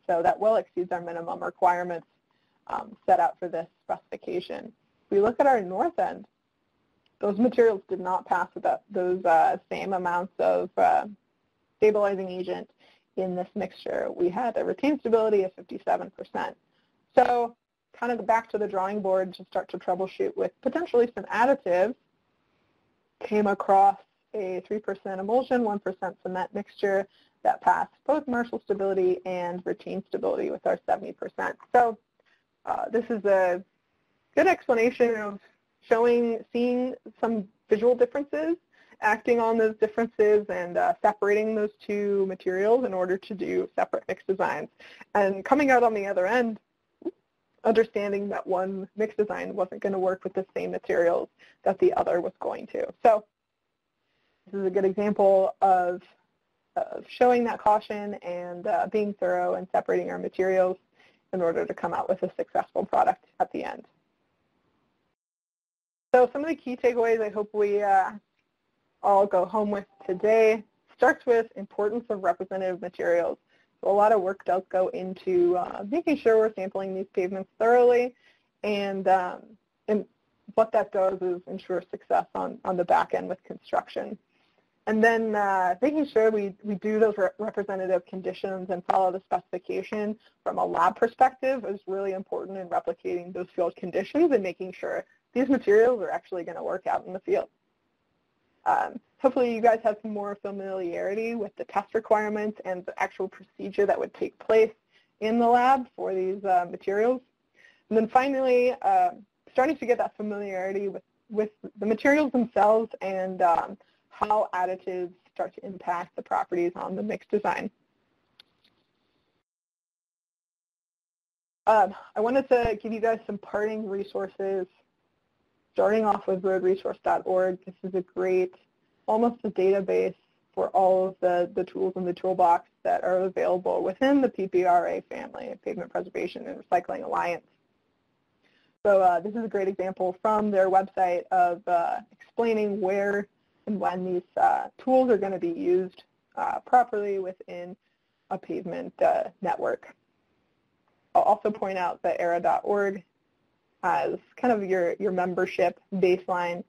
So that well exceeds our minimum requirements set out for this specification. If we look at our north end, those materials did not pass those same amounts of stabilizing agent in this mixture. We had a routine stability of 57%. So kind of back to the drawing board to start to troubleshoot with potentially some additives. Came across a 3% emulsion, 1% cement mixture that passed both Marshall stability and routine stability with our 70%. So this is a good explanation of seeing some visual differences, acting on those differences, and separating those two materials in order to do separate mix designs. And coming out on the other end, understanding that one mix design wasn't going to work with the same materials that the other was going to. So this is a good example of showing that caution and being thorough and separating our materials in order to come out with a successful product at the end. So some of the key takeaways I hope we all go home with today starts with importance of representative materials. So a lot of work does go into making sure we're sampling these pavements thoroughly, and what that does is ensure success on the back end with construction. And then making sure we do those representative conditions and follow the specification from a lab perspective is really important in replicating those field conditions and making sure these materials are actually going to work out in the field. Hopefully you guys have some more familiarity with the test requirements and the actual procedure that would take place in the lab for these materials. And then finally, starting to get that familiarity with the materials themselves and how additives start to impact the properties on the mix design. I wanted to give you guys some parting resources, starting off with roadresource.org. This is a great, almost a database for all of the tools in the toolbox that are available within the PPRA family, Pavement Preservation and Recycling Alliance. So this is a great example from their website of explaining where and when these tools are going to be used properly within a pavement network. I'll also point out that ARA.org as kind of your membership baseline.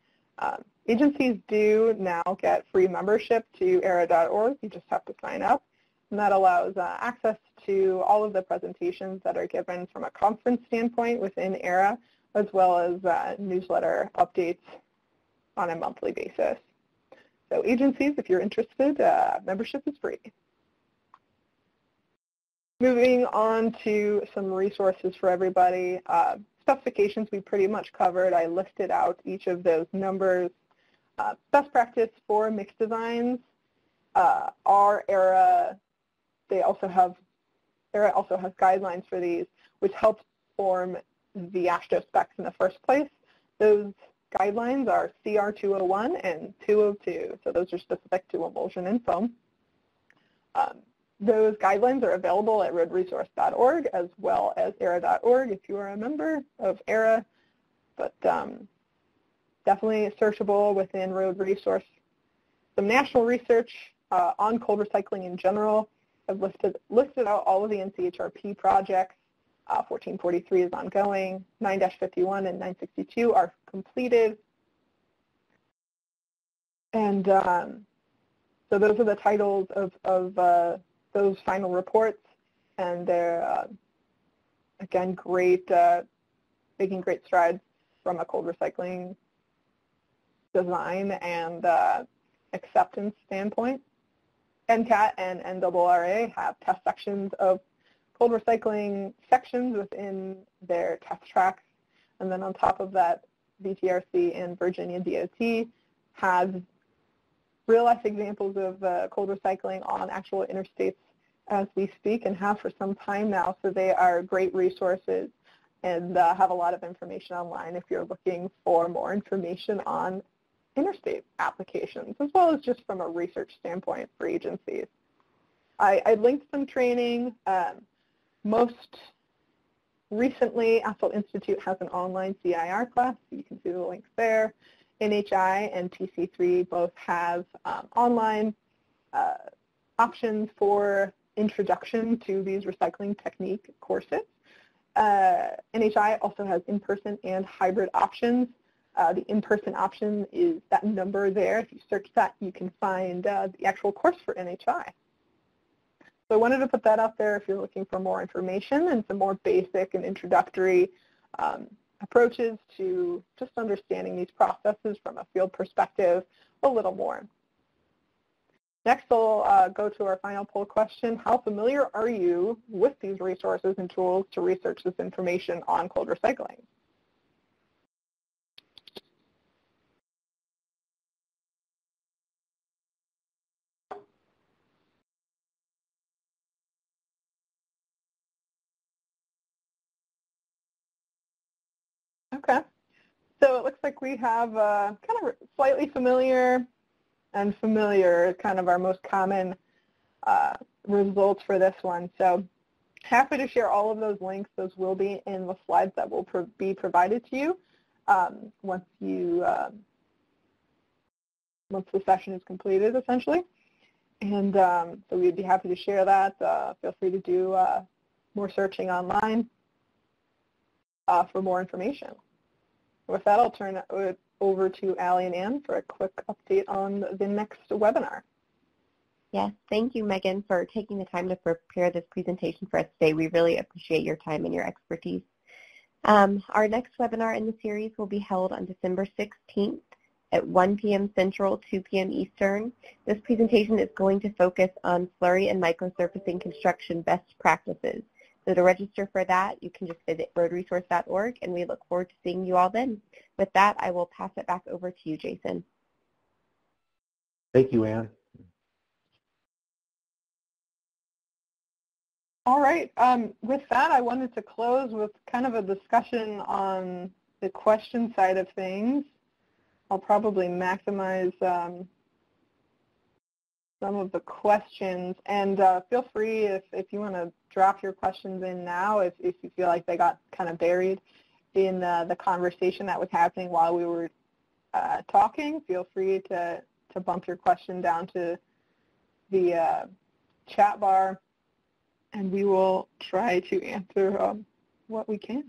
Agencies do now get free membership to ARA.org. You just have to sign up. And that allows access to all of the presentations that are given from a conference standpoint within ARA, as well as newsletter updates on a monthly basis. So agencies, if you're interested, membership is free. Moving on to some resources for everybody. Specifications we pretty much covered. I listed out each of those numbers. Best practice for mixed designs. Our ARA, ARA also has guidelines for these, which help form the AASHTO specs in the first place. Those guidelines are CR 201 and 202, so those are specific to emulsion and foam. Those guidelines are available at roadresource.org as well as ARA.org if you are a member of ARA, but definitely searchable within Road Resource. Some national research on cold recycling in general. I've listed out all of the NCHRP projects. 1443 is ongoing. 9-51 and 962 are completed. And so those are the titles of those final reports, and they're, again, great, making great strides from a cold recycling design and acceptance standpoint. NCAT and NRRA have test sections of cold recycling sections within their test tracks, and then on top of that, VTRC and Virginia DOT have real-life examples of cold recycling on actual interstates as we speak and have for some time now, so they are great resources and have a lot of information online if you're looking for more information on interstate applications, as well as just from a research standpoint for agencies. I linked some training. Most recently, Asphalt Institute has an online CIR class. You can see the links there. NHI and TC3 both have online options for introduction to these recycling technique courses. NHI also has in-person and hybrid options. The in-person option is that number there. If you search that, you can find the actual course for NHI. So I wanted to put that out there if you're looking for more information and some more basic and introductory approaches to just understanding these processes from a field perspective a little more. Next, I'll go to our final poll question. How familiar are you with these resources and tools to research this information on cold recycling? Okay, so it looks like we have kind of slightly familiar and familiar is kind of our most common results for this one. So happy to share all of those links. Those will be in the slides that will be provided to you once the session is completed, essentially. And so we'd be happy to share that. Feel free to do more searching online for more information. With that, I'll turn it over to Allie and Ann for a quick update on the next webinar. Yes, thank you, Megan, for taking the time to prepare this presentation for us today. We really appreciate your time and your expertise. Our next webinar in the series will be held on December 16th at 1 p.m. Central, 2 p.m. Eastern. This presentation is going to focus on slurry and microsurfacing construction best practices. So to register for that, you can just visit roadresource.org, and we look forward to seeing you all then. With that, I will pass it back over to you, Jason. Thank you, Ann. All right. With that, I wanted to close with kind of a discussion on the question side of things. I'll probably maximize some of the questions. And feel free if you want to drop your questions in now, if you feel like they got kind of buried in the conversation that was happening while we were talking. Feel free to bump your question down to the chat bar, and we will try to answer what we can.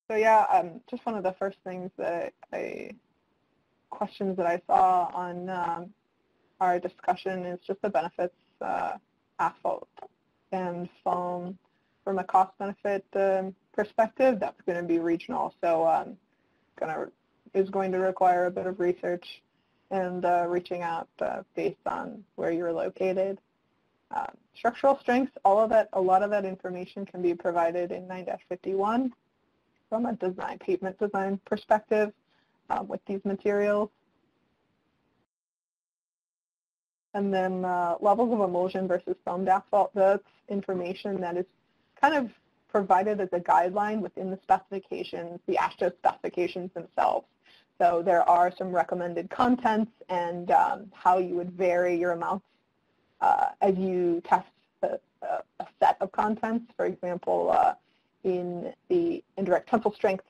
So yeah, just one of the first things that questions that I saw on our discussion is just the benefits asphalt and foam from a cost benefit perspective. That's going to be regional, so is going to require a bit of research and reaching out based on where you're located. Structural strengths, a lot of that information can be provided in 9-51 from a pavement design perspective with these materials. And then levels of emulsion versus foamed asphalt, that's information that is kind of provided as a guideline within the specifications, the AASHTO specifications themselves. So there are some recommended contents and how you would vary your amounts as you test a set of contents. For example, in the indirect tensile strength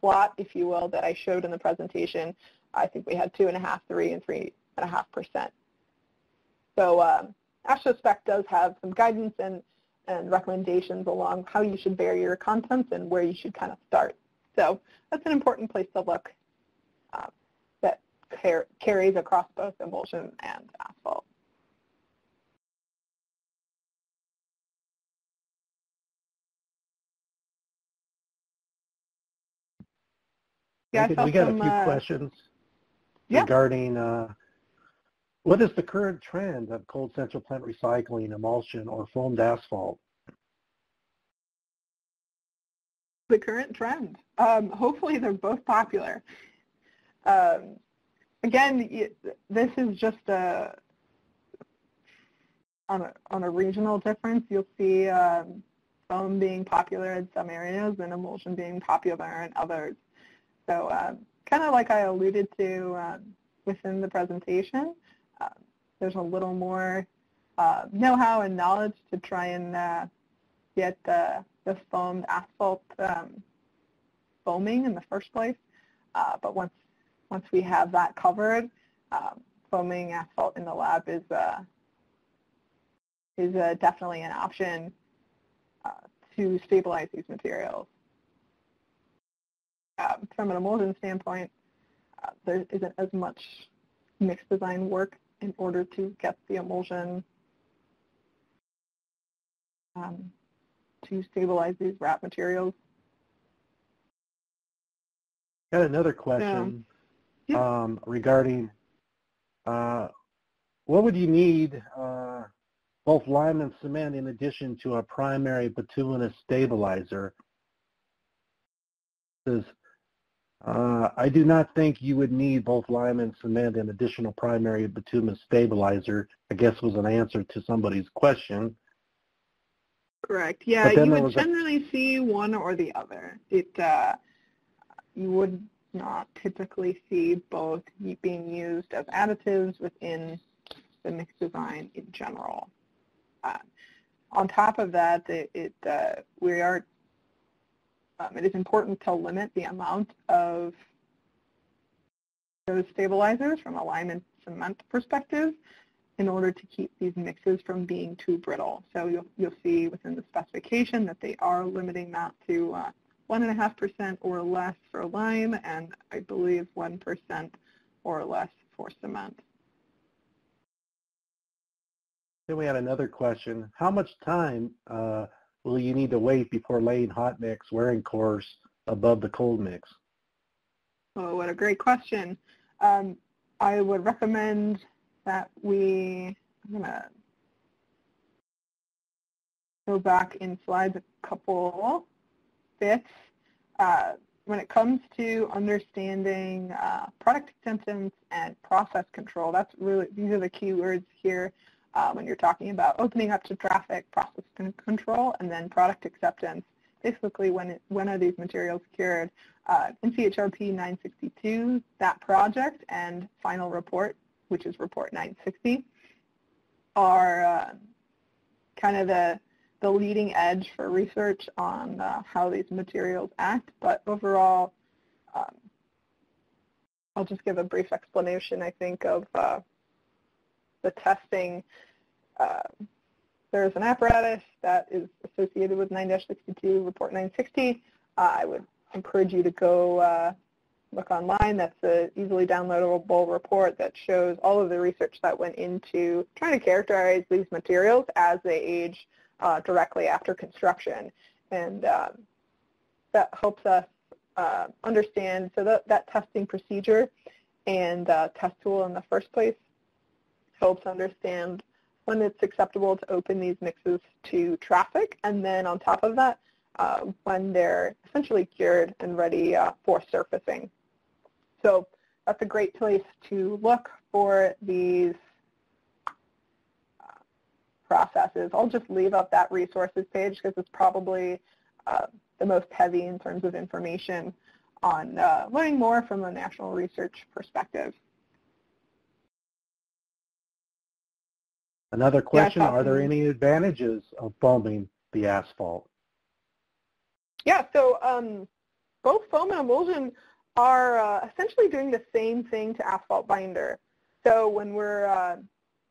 plot, if you will, that I showed in the presentation, I think we had 2.5%, 3%, and 3.5%. So AASHTO spec does have some guidance and recommendations along how you should vary your contents and where you should kind of start. So that's an important place to look that carries across both emulsion and asphalt. Yeah, we got a few questions regarding what is the current trend of cold central plant recycling, emulsion, or foamed asphalt? The current trend. Hopefully they're both popular. Again, this is just on a regional difference. You'll see foam being popular in some areas and emulsion being popular in others. So kind of like I alluded to within the presentation, there's a little more know-how and knowledge to try and get the foamed asphalt foaming in the first place. But once we have that covered, foaming asphalt in the lab is definitely an option to stabilize these materials. From an emulsion standpoint, there isn't as much mix design work in order to get the emulsion to stabilize these wrap materials. Got another question regarding what would you need both lime and cement in addition to a primary bituminous stabilizer? Says, I do not think you would need both lime and cement and additional primary bituminous stabilizer, I guess was an answer to somebody's question. Correct. Yeah, you would generally see one or the other. You would not typically see both being used as additives within the mix design in general. On top of that, it is important to limit the amount of those stabilizers from a lime and cement perspective in order to keep these mixes from being too brittle. So you'll see within the specification that they are limiting that to 1.5% or less for lime, and I believe 1% or less for cement. Then we had another question. How much time will you need to wait before laying hot mix wearing course above the cold mix? Oh, what a great question. I would recommend that I'm going to go back in slides a couple bits. When it comes to understanding product acceptance and process control, these are the key words here. when you're talking about opening up to traffic, process control, and then product acceptance. Basically, when are these materials cured? In CHRP 962, that project and final report, which is report 960, are kind of the leading edge for research on how these materials act. But overall, I'll just give a brief explanation, I think, of the testing. There's an apparatus that is associated with 9-62, report 960. I would encourage you to go look online. That's an easily downloadable report that shows all of the research that went into trying to characterize these materials as they age directly after construction. And that helps us understand, so that testing procedure and test tool in the first place helps understand when it's acceptable to open these mixes to traffic, and then on top of that, when they're essentially cured and ready for surfacing. So that's a great place to look for these processes. I'll just leave up that resources page because it's probably the most heavy in terms of information on learning more from a national research perspective. Another question, are there any advantages of foaming the asphalt? Yeah, so both foam and emulsion are essentially doing the same thing to asphalt binder. So when we're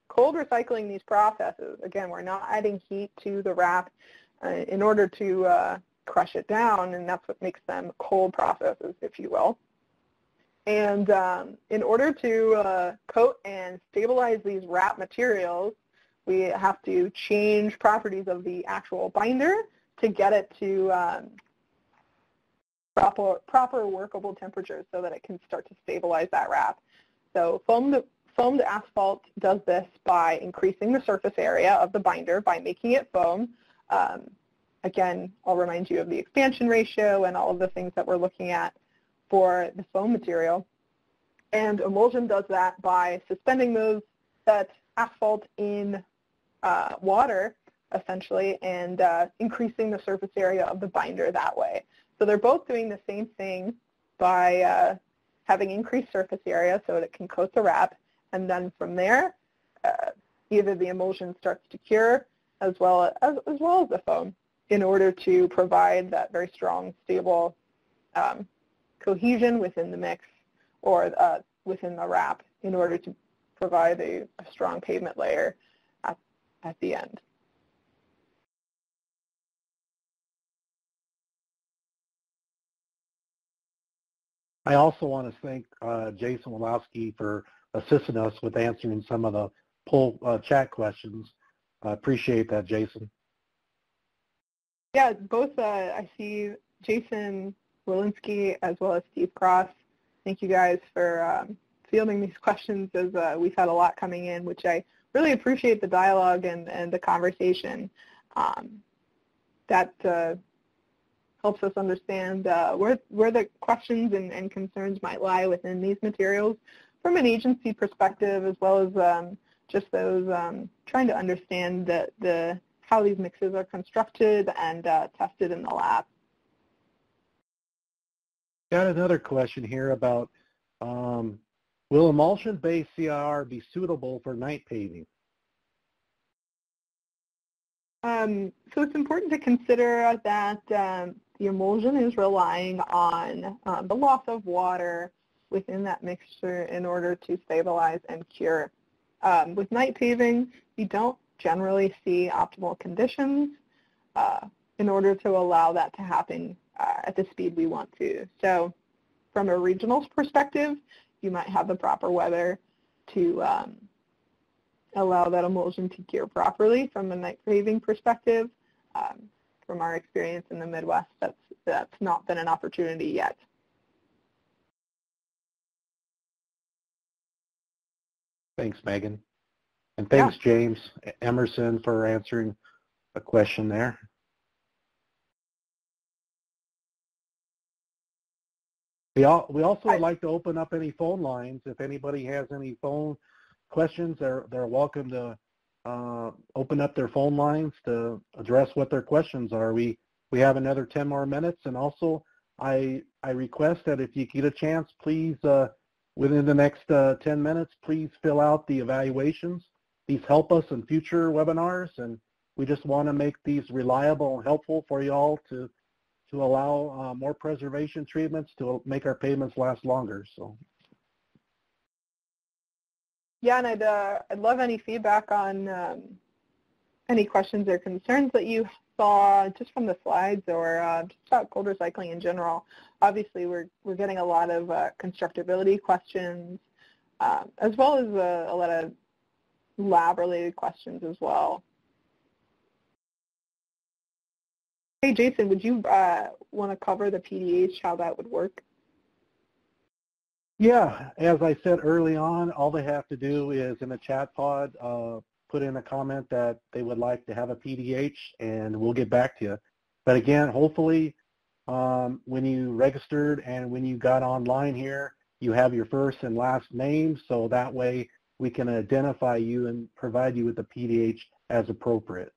cold recycling these processes, again, we're not adding heat to the wrap in order to crush it down, and that's what makes them cold processes, if you will. And in order to coat and stabilize these wrap materials, we have to change properties of the actual binder to get it to proper workable temperatures so that it can start to stabilize that wrap. So foamed asphalt does this by increasing the surface area of the binder by making it foam. Again, I'll remind you of the expansion ratio and all of the things that we're looking at for the foam material. And emulsion does that by suspending that asphalt in water, essentially, and increasing the surface area of the binder that way. So they're both doing the same thing by having increased surface area so that it can coat the wrap, and then from there, either the emulsion starts to cure as well as the foam in order to provide that very strong, stable cohesion within the mix or within the wrap in order to provide a strong pavement layer at the end. I also want to thank Jason Wolowski for assisting us with answering some of the poll chat questions. I appreciate that, Jason. Yeah, both I see Jason Walensky as well as Steve Cross. Thank you guys for fielding these questions, as we've had a lot coming in, which I really appreciate the dialogue and the conversation. That helps us understand where the questions and concerns might lie within these materials from an agency perspective, as well as just those trying to understand how these mixes are constructed and tested in the lab. Got another question here about will emulsion-based CIR be suitable for night paving? So it's important to consider that the emulsion is relying on the loss of water within that mixture in order to stabilize and cure. With night paving, we don't generally see optimal conditions in order to allow that to happen at the speed we want to. So from a regional perspective, you might have the proper weather to allow that emulsion to cure properly. From a night paving perspective, from our experience in the Midwest, that's not been an opportunity yet. Thanks, Megan. And thanks, yeah, James Emerson, for answering a question there. We also would like to open up any phone lines. If anybody has any phone questions, they're welcome to open up their phone lines to address what their questions are. We have another 10 more minutes, and also I request that if you get a chance, please, within the next 10 minutes, please fill out the evaluations. These help us in future webinars, and we just want to make these reliable and helpful for you all to allow more preservation treatments to make our pavements last longer. So. Yeah, and I'd love any feedback on any questions or concerns that you saw just from the slides, or just about cold recycling in general. Obviously, we're getting a lot of constructability questions, as well as a lot of lab-related questions as well. Hey, Jason, would you want to cover the PDH, how that would work? Yeah, as I said early on, all they have to do is in the chat pod put in a comment that they would like to have a PDH, and we'll get back to you. But again, hopefully when you registered and when you got online here, you have your first and last name, so that way we can identify you and provide you with the PDH as appropriate.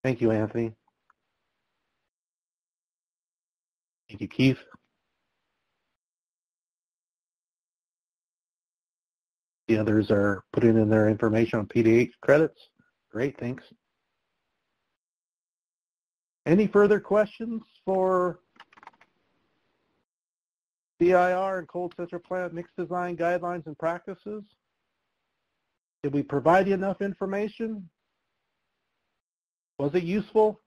Thank you, Anthony. Thank you, Keith. The others are putting in their information on PDH credits. Great, thanks. Any further questions for CIR and cold center plant mix design guidelines and practices? Did we provide you enough information? Was it useful?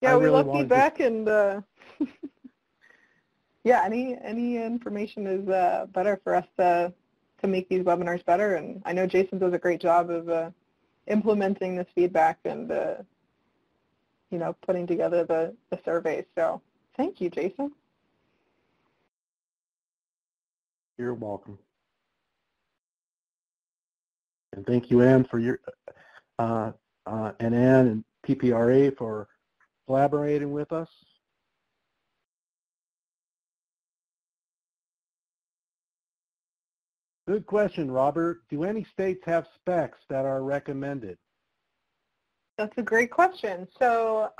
Yeah, we love feedback, and yeah, any information is better for us to make these webinars better. And I know Jason does a great job of implementing this feedback and you know, putting together the surveys. So thank you, Jason. You're welcome. And thank you, Ann, for your and Ann and PPRA for collaborating with us. Good question, Robert. Do any states have specs that are recommended? That's a great question. So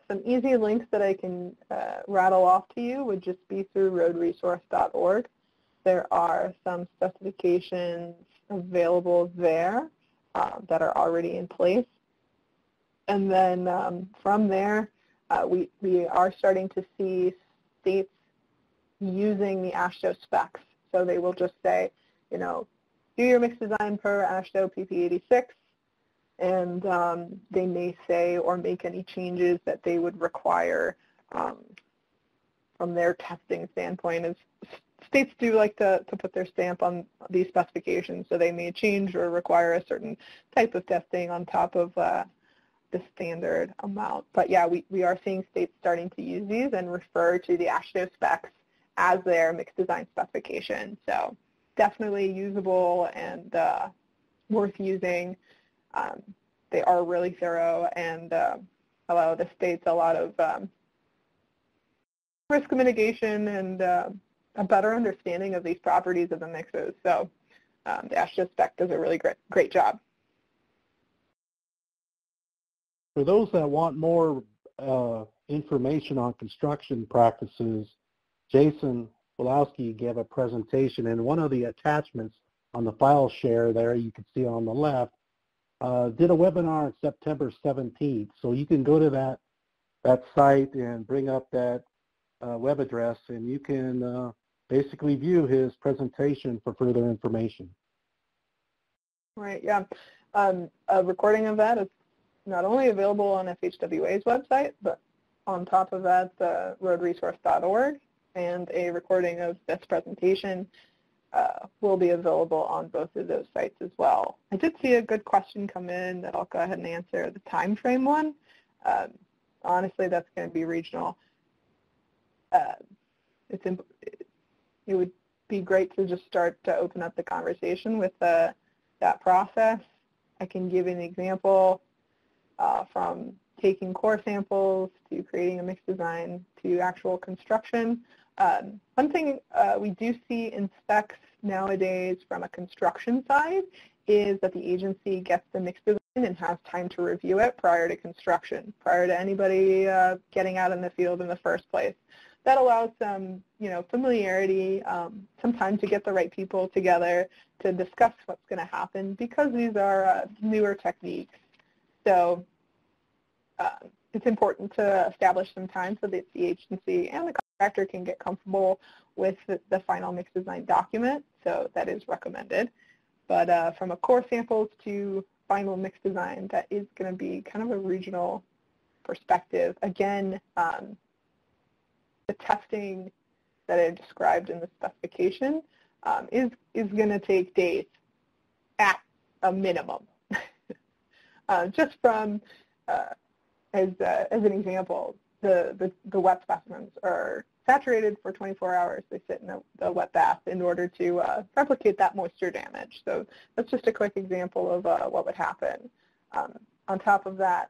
some easy links that I can rattle off to you would just be through roadresource.org. There are some specifications available there that are already in place. And then from there, we are starting to see states using the AASHTO specs. So they will just say, you know, do your mix design per AASHTO PP 86, and they may say or make any changes that they would require from their testing standpoint. As states do like to put their stamp on these specifications, so they may change or require a certain type of testing on top of the standard amount. But yeah, we are seeing states starting to use these and refer to the AASHTO specs as their mix design specification. So definitely usable and worth using. They are really thorough and allow the states a lot of risk mitigation and a better understanding of these properties of the mixes. So the AASHTO spec does a really great job. For those that want more information on construction practices, Jason Wolowski gave a presentation, and one of the attachments on the file share there, you can see on the left, did a webinar on September 17th. So you can go to that site and bring up that web address, and you can basically view his presentation for further information. Right, yeah. A recording of that is not only available on FHWA's website, but on top of that, roadresource.org, and a recording of this presentation will be available on both of those sites as well. I did see a good question come in that I'll go ahead and answer, the time frame one. Honestly, that's going to be regional. It would be great to just start to open up the conversation with that process. I can give an example from taking core samples to creating a mix design to actual construction. One thing we do see in specs nowadays from a construction side is that the agency gets the mix design and has time to review it prior to construction, prior to anybody getting out in the field in the first place. That allows some, familiarity, some time to get the right people together to discuss what's going to happen because these are newer techniques. So it's important to establish some time so that the agency and the contractor can get comfortable with the final mix design document. So that is recommended. But from a core samples to final mix design, that is going to be kind of a regional perspective. Again, the testing that I described in the specification is going to take days at a minimum. Just from, as an example, the wet specimens are saturated for 24 hours. They sit in the wet bath in order to replicate that moisture damage. So that's just a quick example of what would happen. On top of that,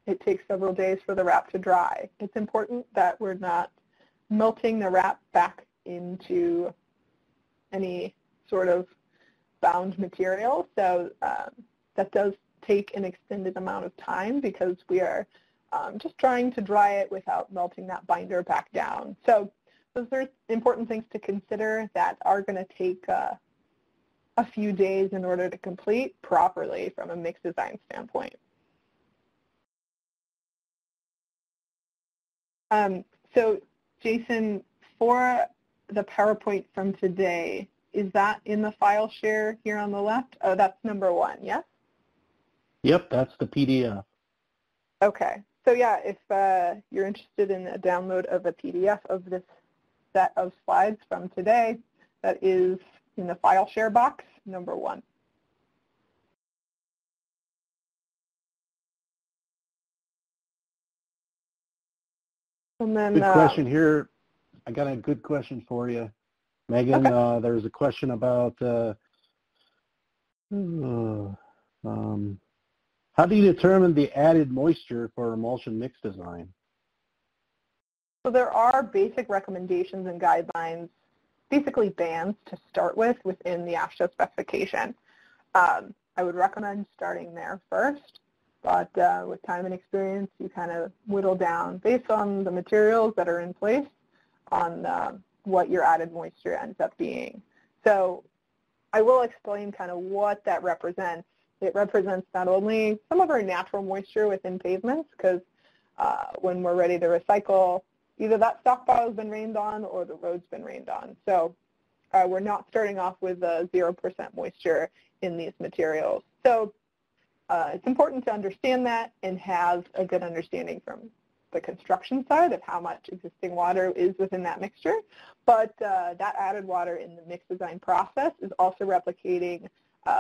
it takes several days for the wrap to dry. It's important that we're not melting the wrap back into any sort of bound material. So that does take an extended amount of time because we are just trying to dry it without melting that binder back down. So those are important things to consider that are going to take a few days in order to complete properly from a mix design standpoint. So Jason, for the PowerPoint from today, is that in the file share here on the left? Oh, that's number 1, yes? Yep, that's the PDF. Okay. So yeah, if you're interested in a download of a PDF of this set of slides from today, that is in the file share box, number 1. And then, good question here. I got a good question for you, Megan. Okay. There's a question about how do you determine the added moisture for emulsion mix design? So there are basic recommendations and guidelines, basically bands to start with within the AASHTO specification. I would recommend starting there first. But with time and experience, you kind of whittle down based on the materials that are in place on what your added moisture ends up being. So I will explain kind of what that represents. It represents not only some of our natural moisture within pavements, because when we're ready to recycle, either that stockpile has been rained on or the road's been rained on. So we're not starting off with 0% moisture in these materials. So it's important to understand that and have a good understanding from the construction side of how much existing water is within that mixture. But that added water in the mix design process is also replicating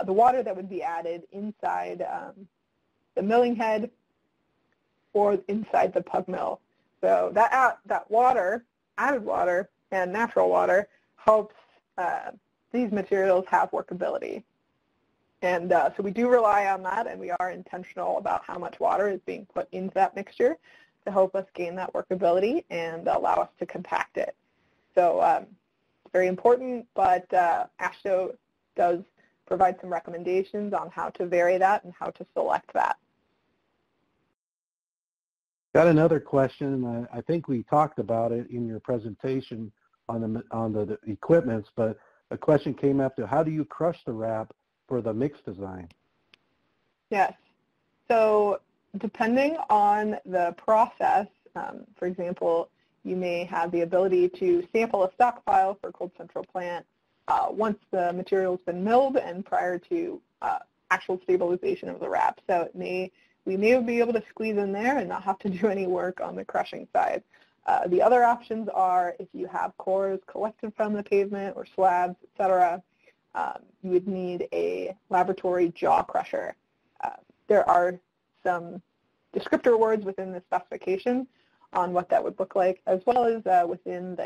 the water that would be added inside the milling head or inside the pug mill. So that water, added water, and natural water helps these materials have workability. And so we do rely on that, and we are intentional about how much water is being put into that mixture to help us gain that workability and allow us to compact it. So it's very important, but AASHTO does provide some recommendations on how to vary that and how to select that. Got another question. I think we talked about it in your presentation on the equipments, but a question came up to how do you crush the wrap for the mix design? Yes. So depending on the process, for example, you may have the ability to sample a stockpile for cold central plant once the material's been milled and prior to actual stabilization of the wrap. So we may be able to squeeze in there and not have to do any work on the crushing side. The other options are if you have cores collected from the pavement or slabs, et cetera, you would need a laboratory jaw crusher. There are some descriptor words within the specification on what that would look like, as well as within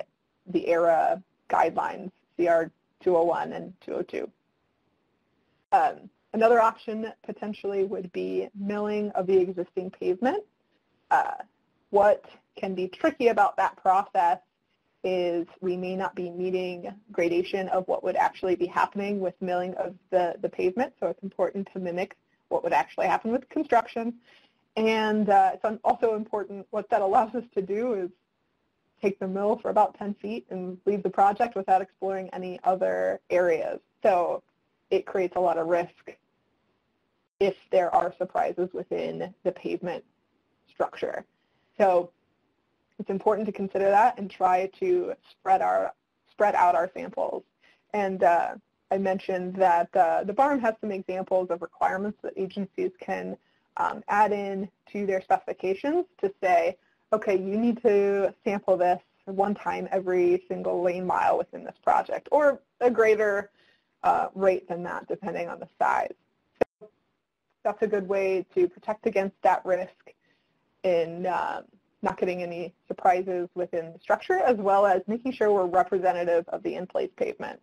the ARA guidelines CR 201 and 202. Another option potentially would be milling of the existing pavement. What can be tricky about that process is we may not be meeting gradation of what would actually be happening with milling of the pavement, so it's important to mimic what would actually happen with construction. And it's also important, what that allows us to do is take the mill for about 10 feet and leave the project without exploring any other areas. So it creates a lot of risk if there are surprises within the pavement structure. So it's important to consider that and try to spread out our samples. And I mentioned that the BARM has some examples of requirements that agencies can add in to their specifications to say, okay, you need to sample this one time every single lane mile within this project, or a greater rate than that, depending on the size. So that's a good way to protect against that risk in not getting any surprises within the structure, as well as making sure we're representative of the in-place pavement.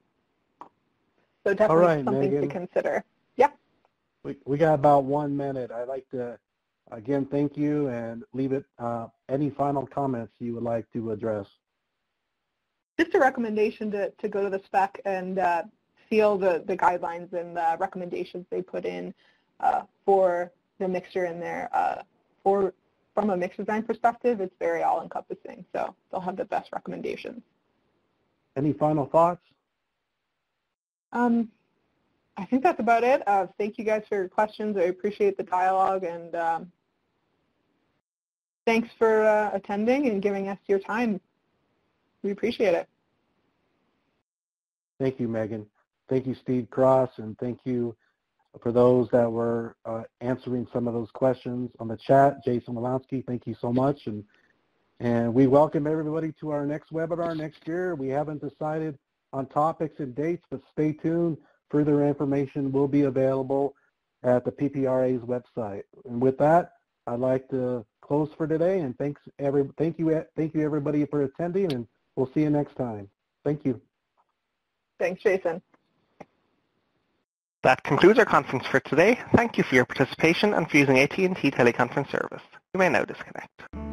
So definitely something Megan, to consider. Yeah. We got about 1 minute. I'd like to, again, thank you and leave it, any final comments you would like to address? Just a recommendation to go to the spec and seal the guidelines and the recommendations they put in for the mixture in there. From a mix design perspective, it's very all-encompassing, so they'll have the best recommendations. Any final thoughts? I think that's about it. Thank you guys for your questions. I appreciate the dialogue, and thanks for attending and giving us your time. We appreciate it. Thank you, Megan. Thank you, Steve Cross, and thank you for those that were answering some of those questions on the chat. Jason Walensky, thank you so much. And we welcome everybody to our next webinar next year. We haven't decided on topics and dates, but stay tuned. Further information will be available at the PPRA's website. And with that, I'd like to close for today. And thank you everybody for attending, and we'll see you next time. Thank you. Thanks, Jason. That concludes our conference for today. Thank you for your participation and for using AT&T teleconference service. You may now disconnect.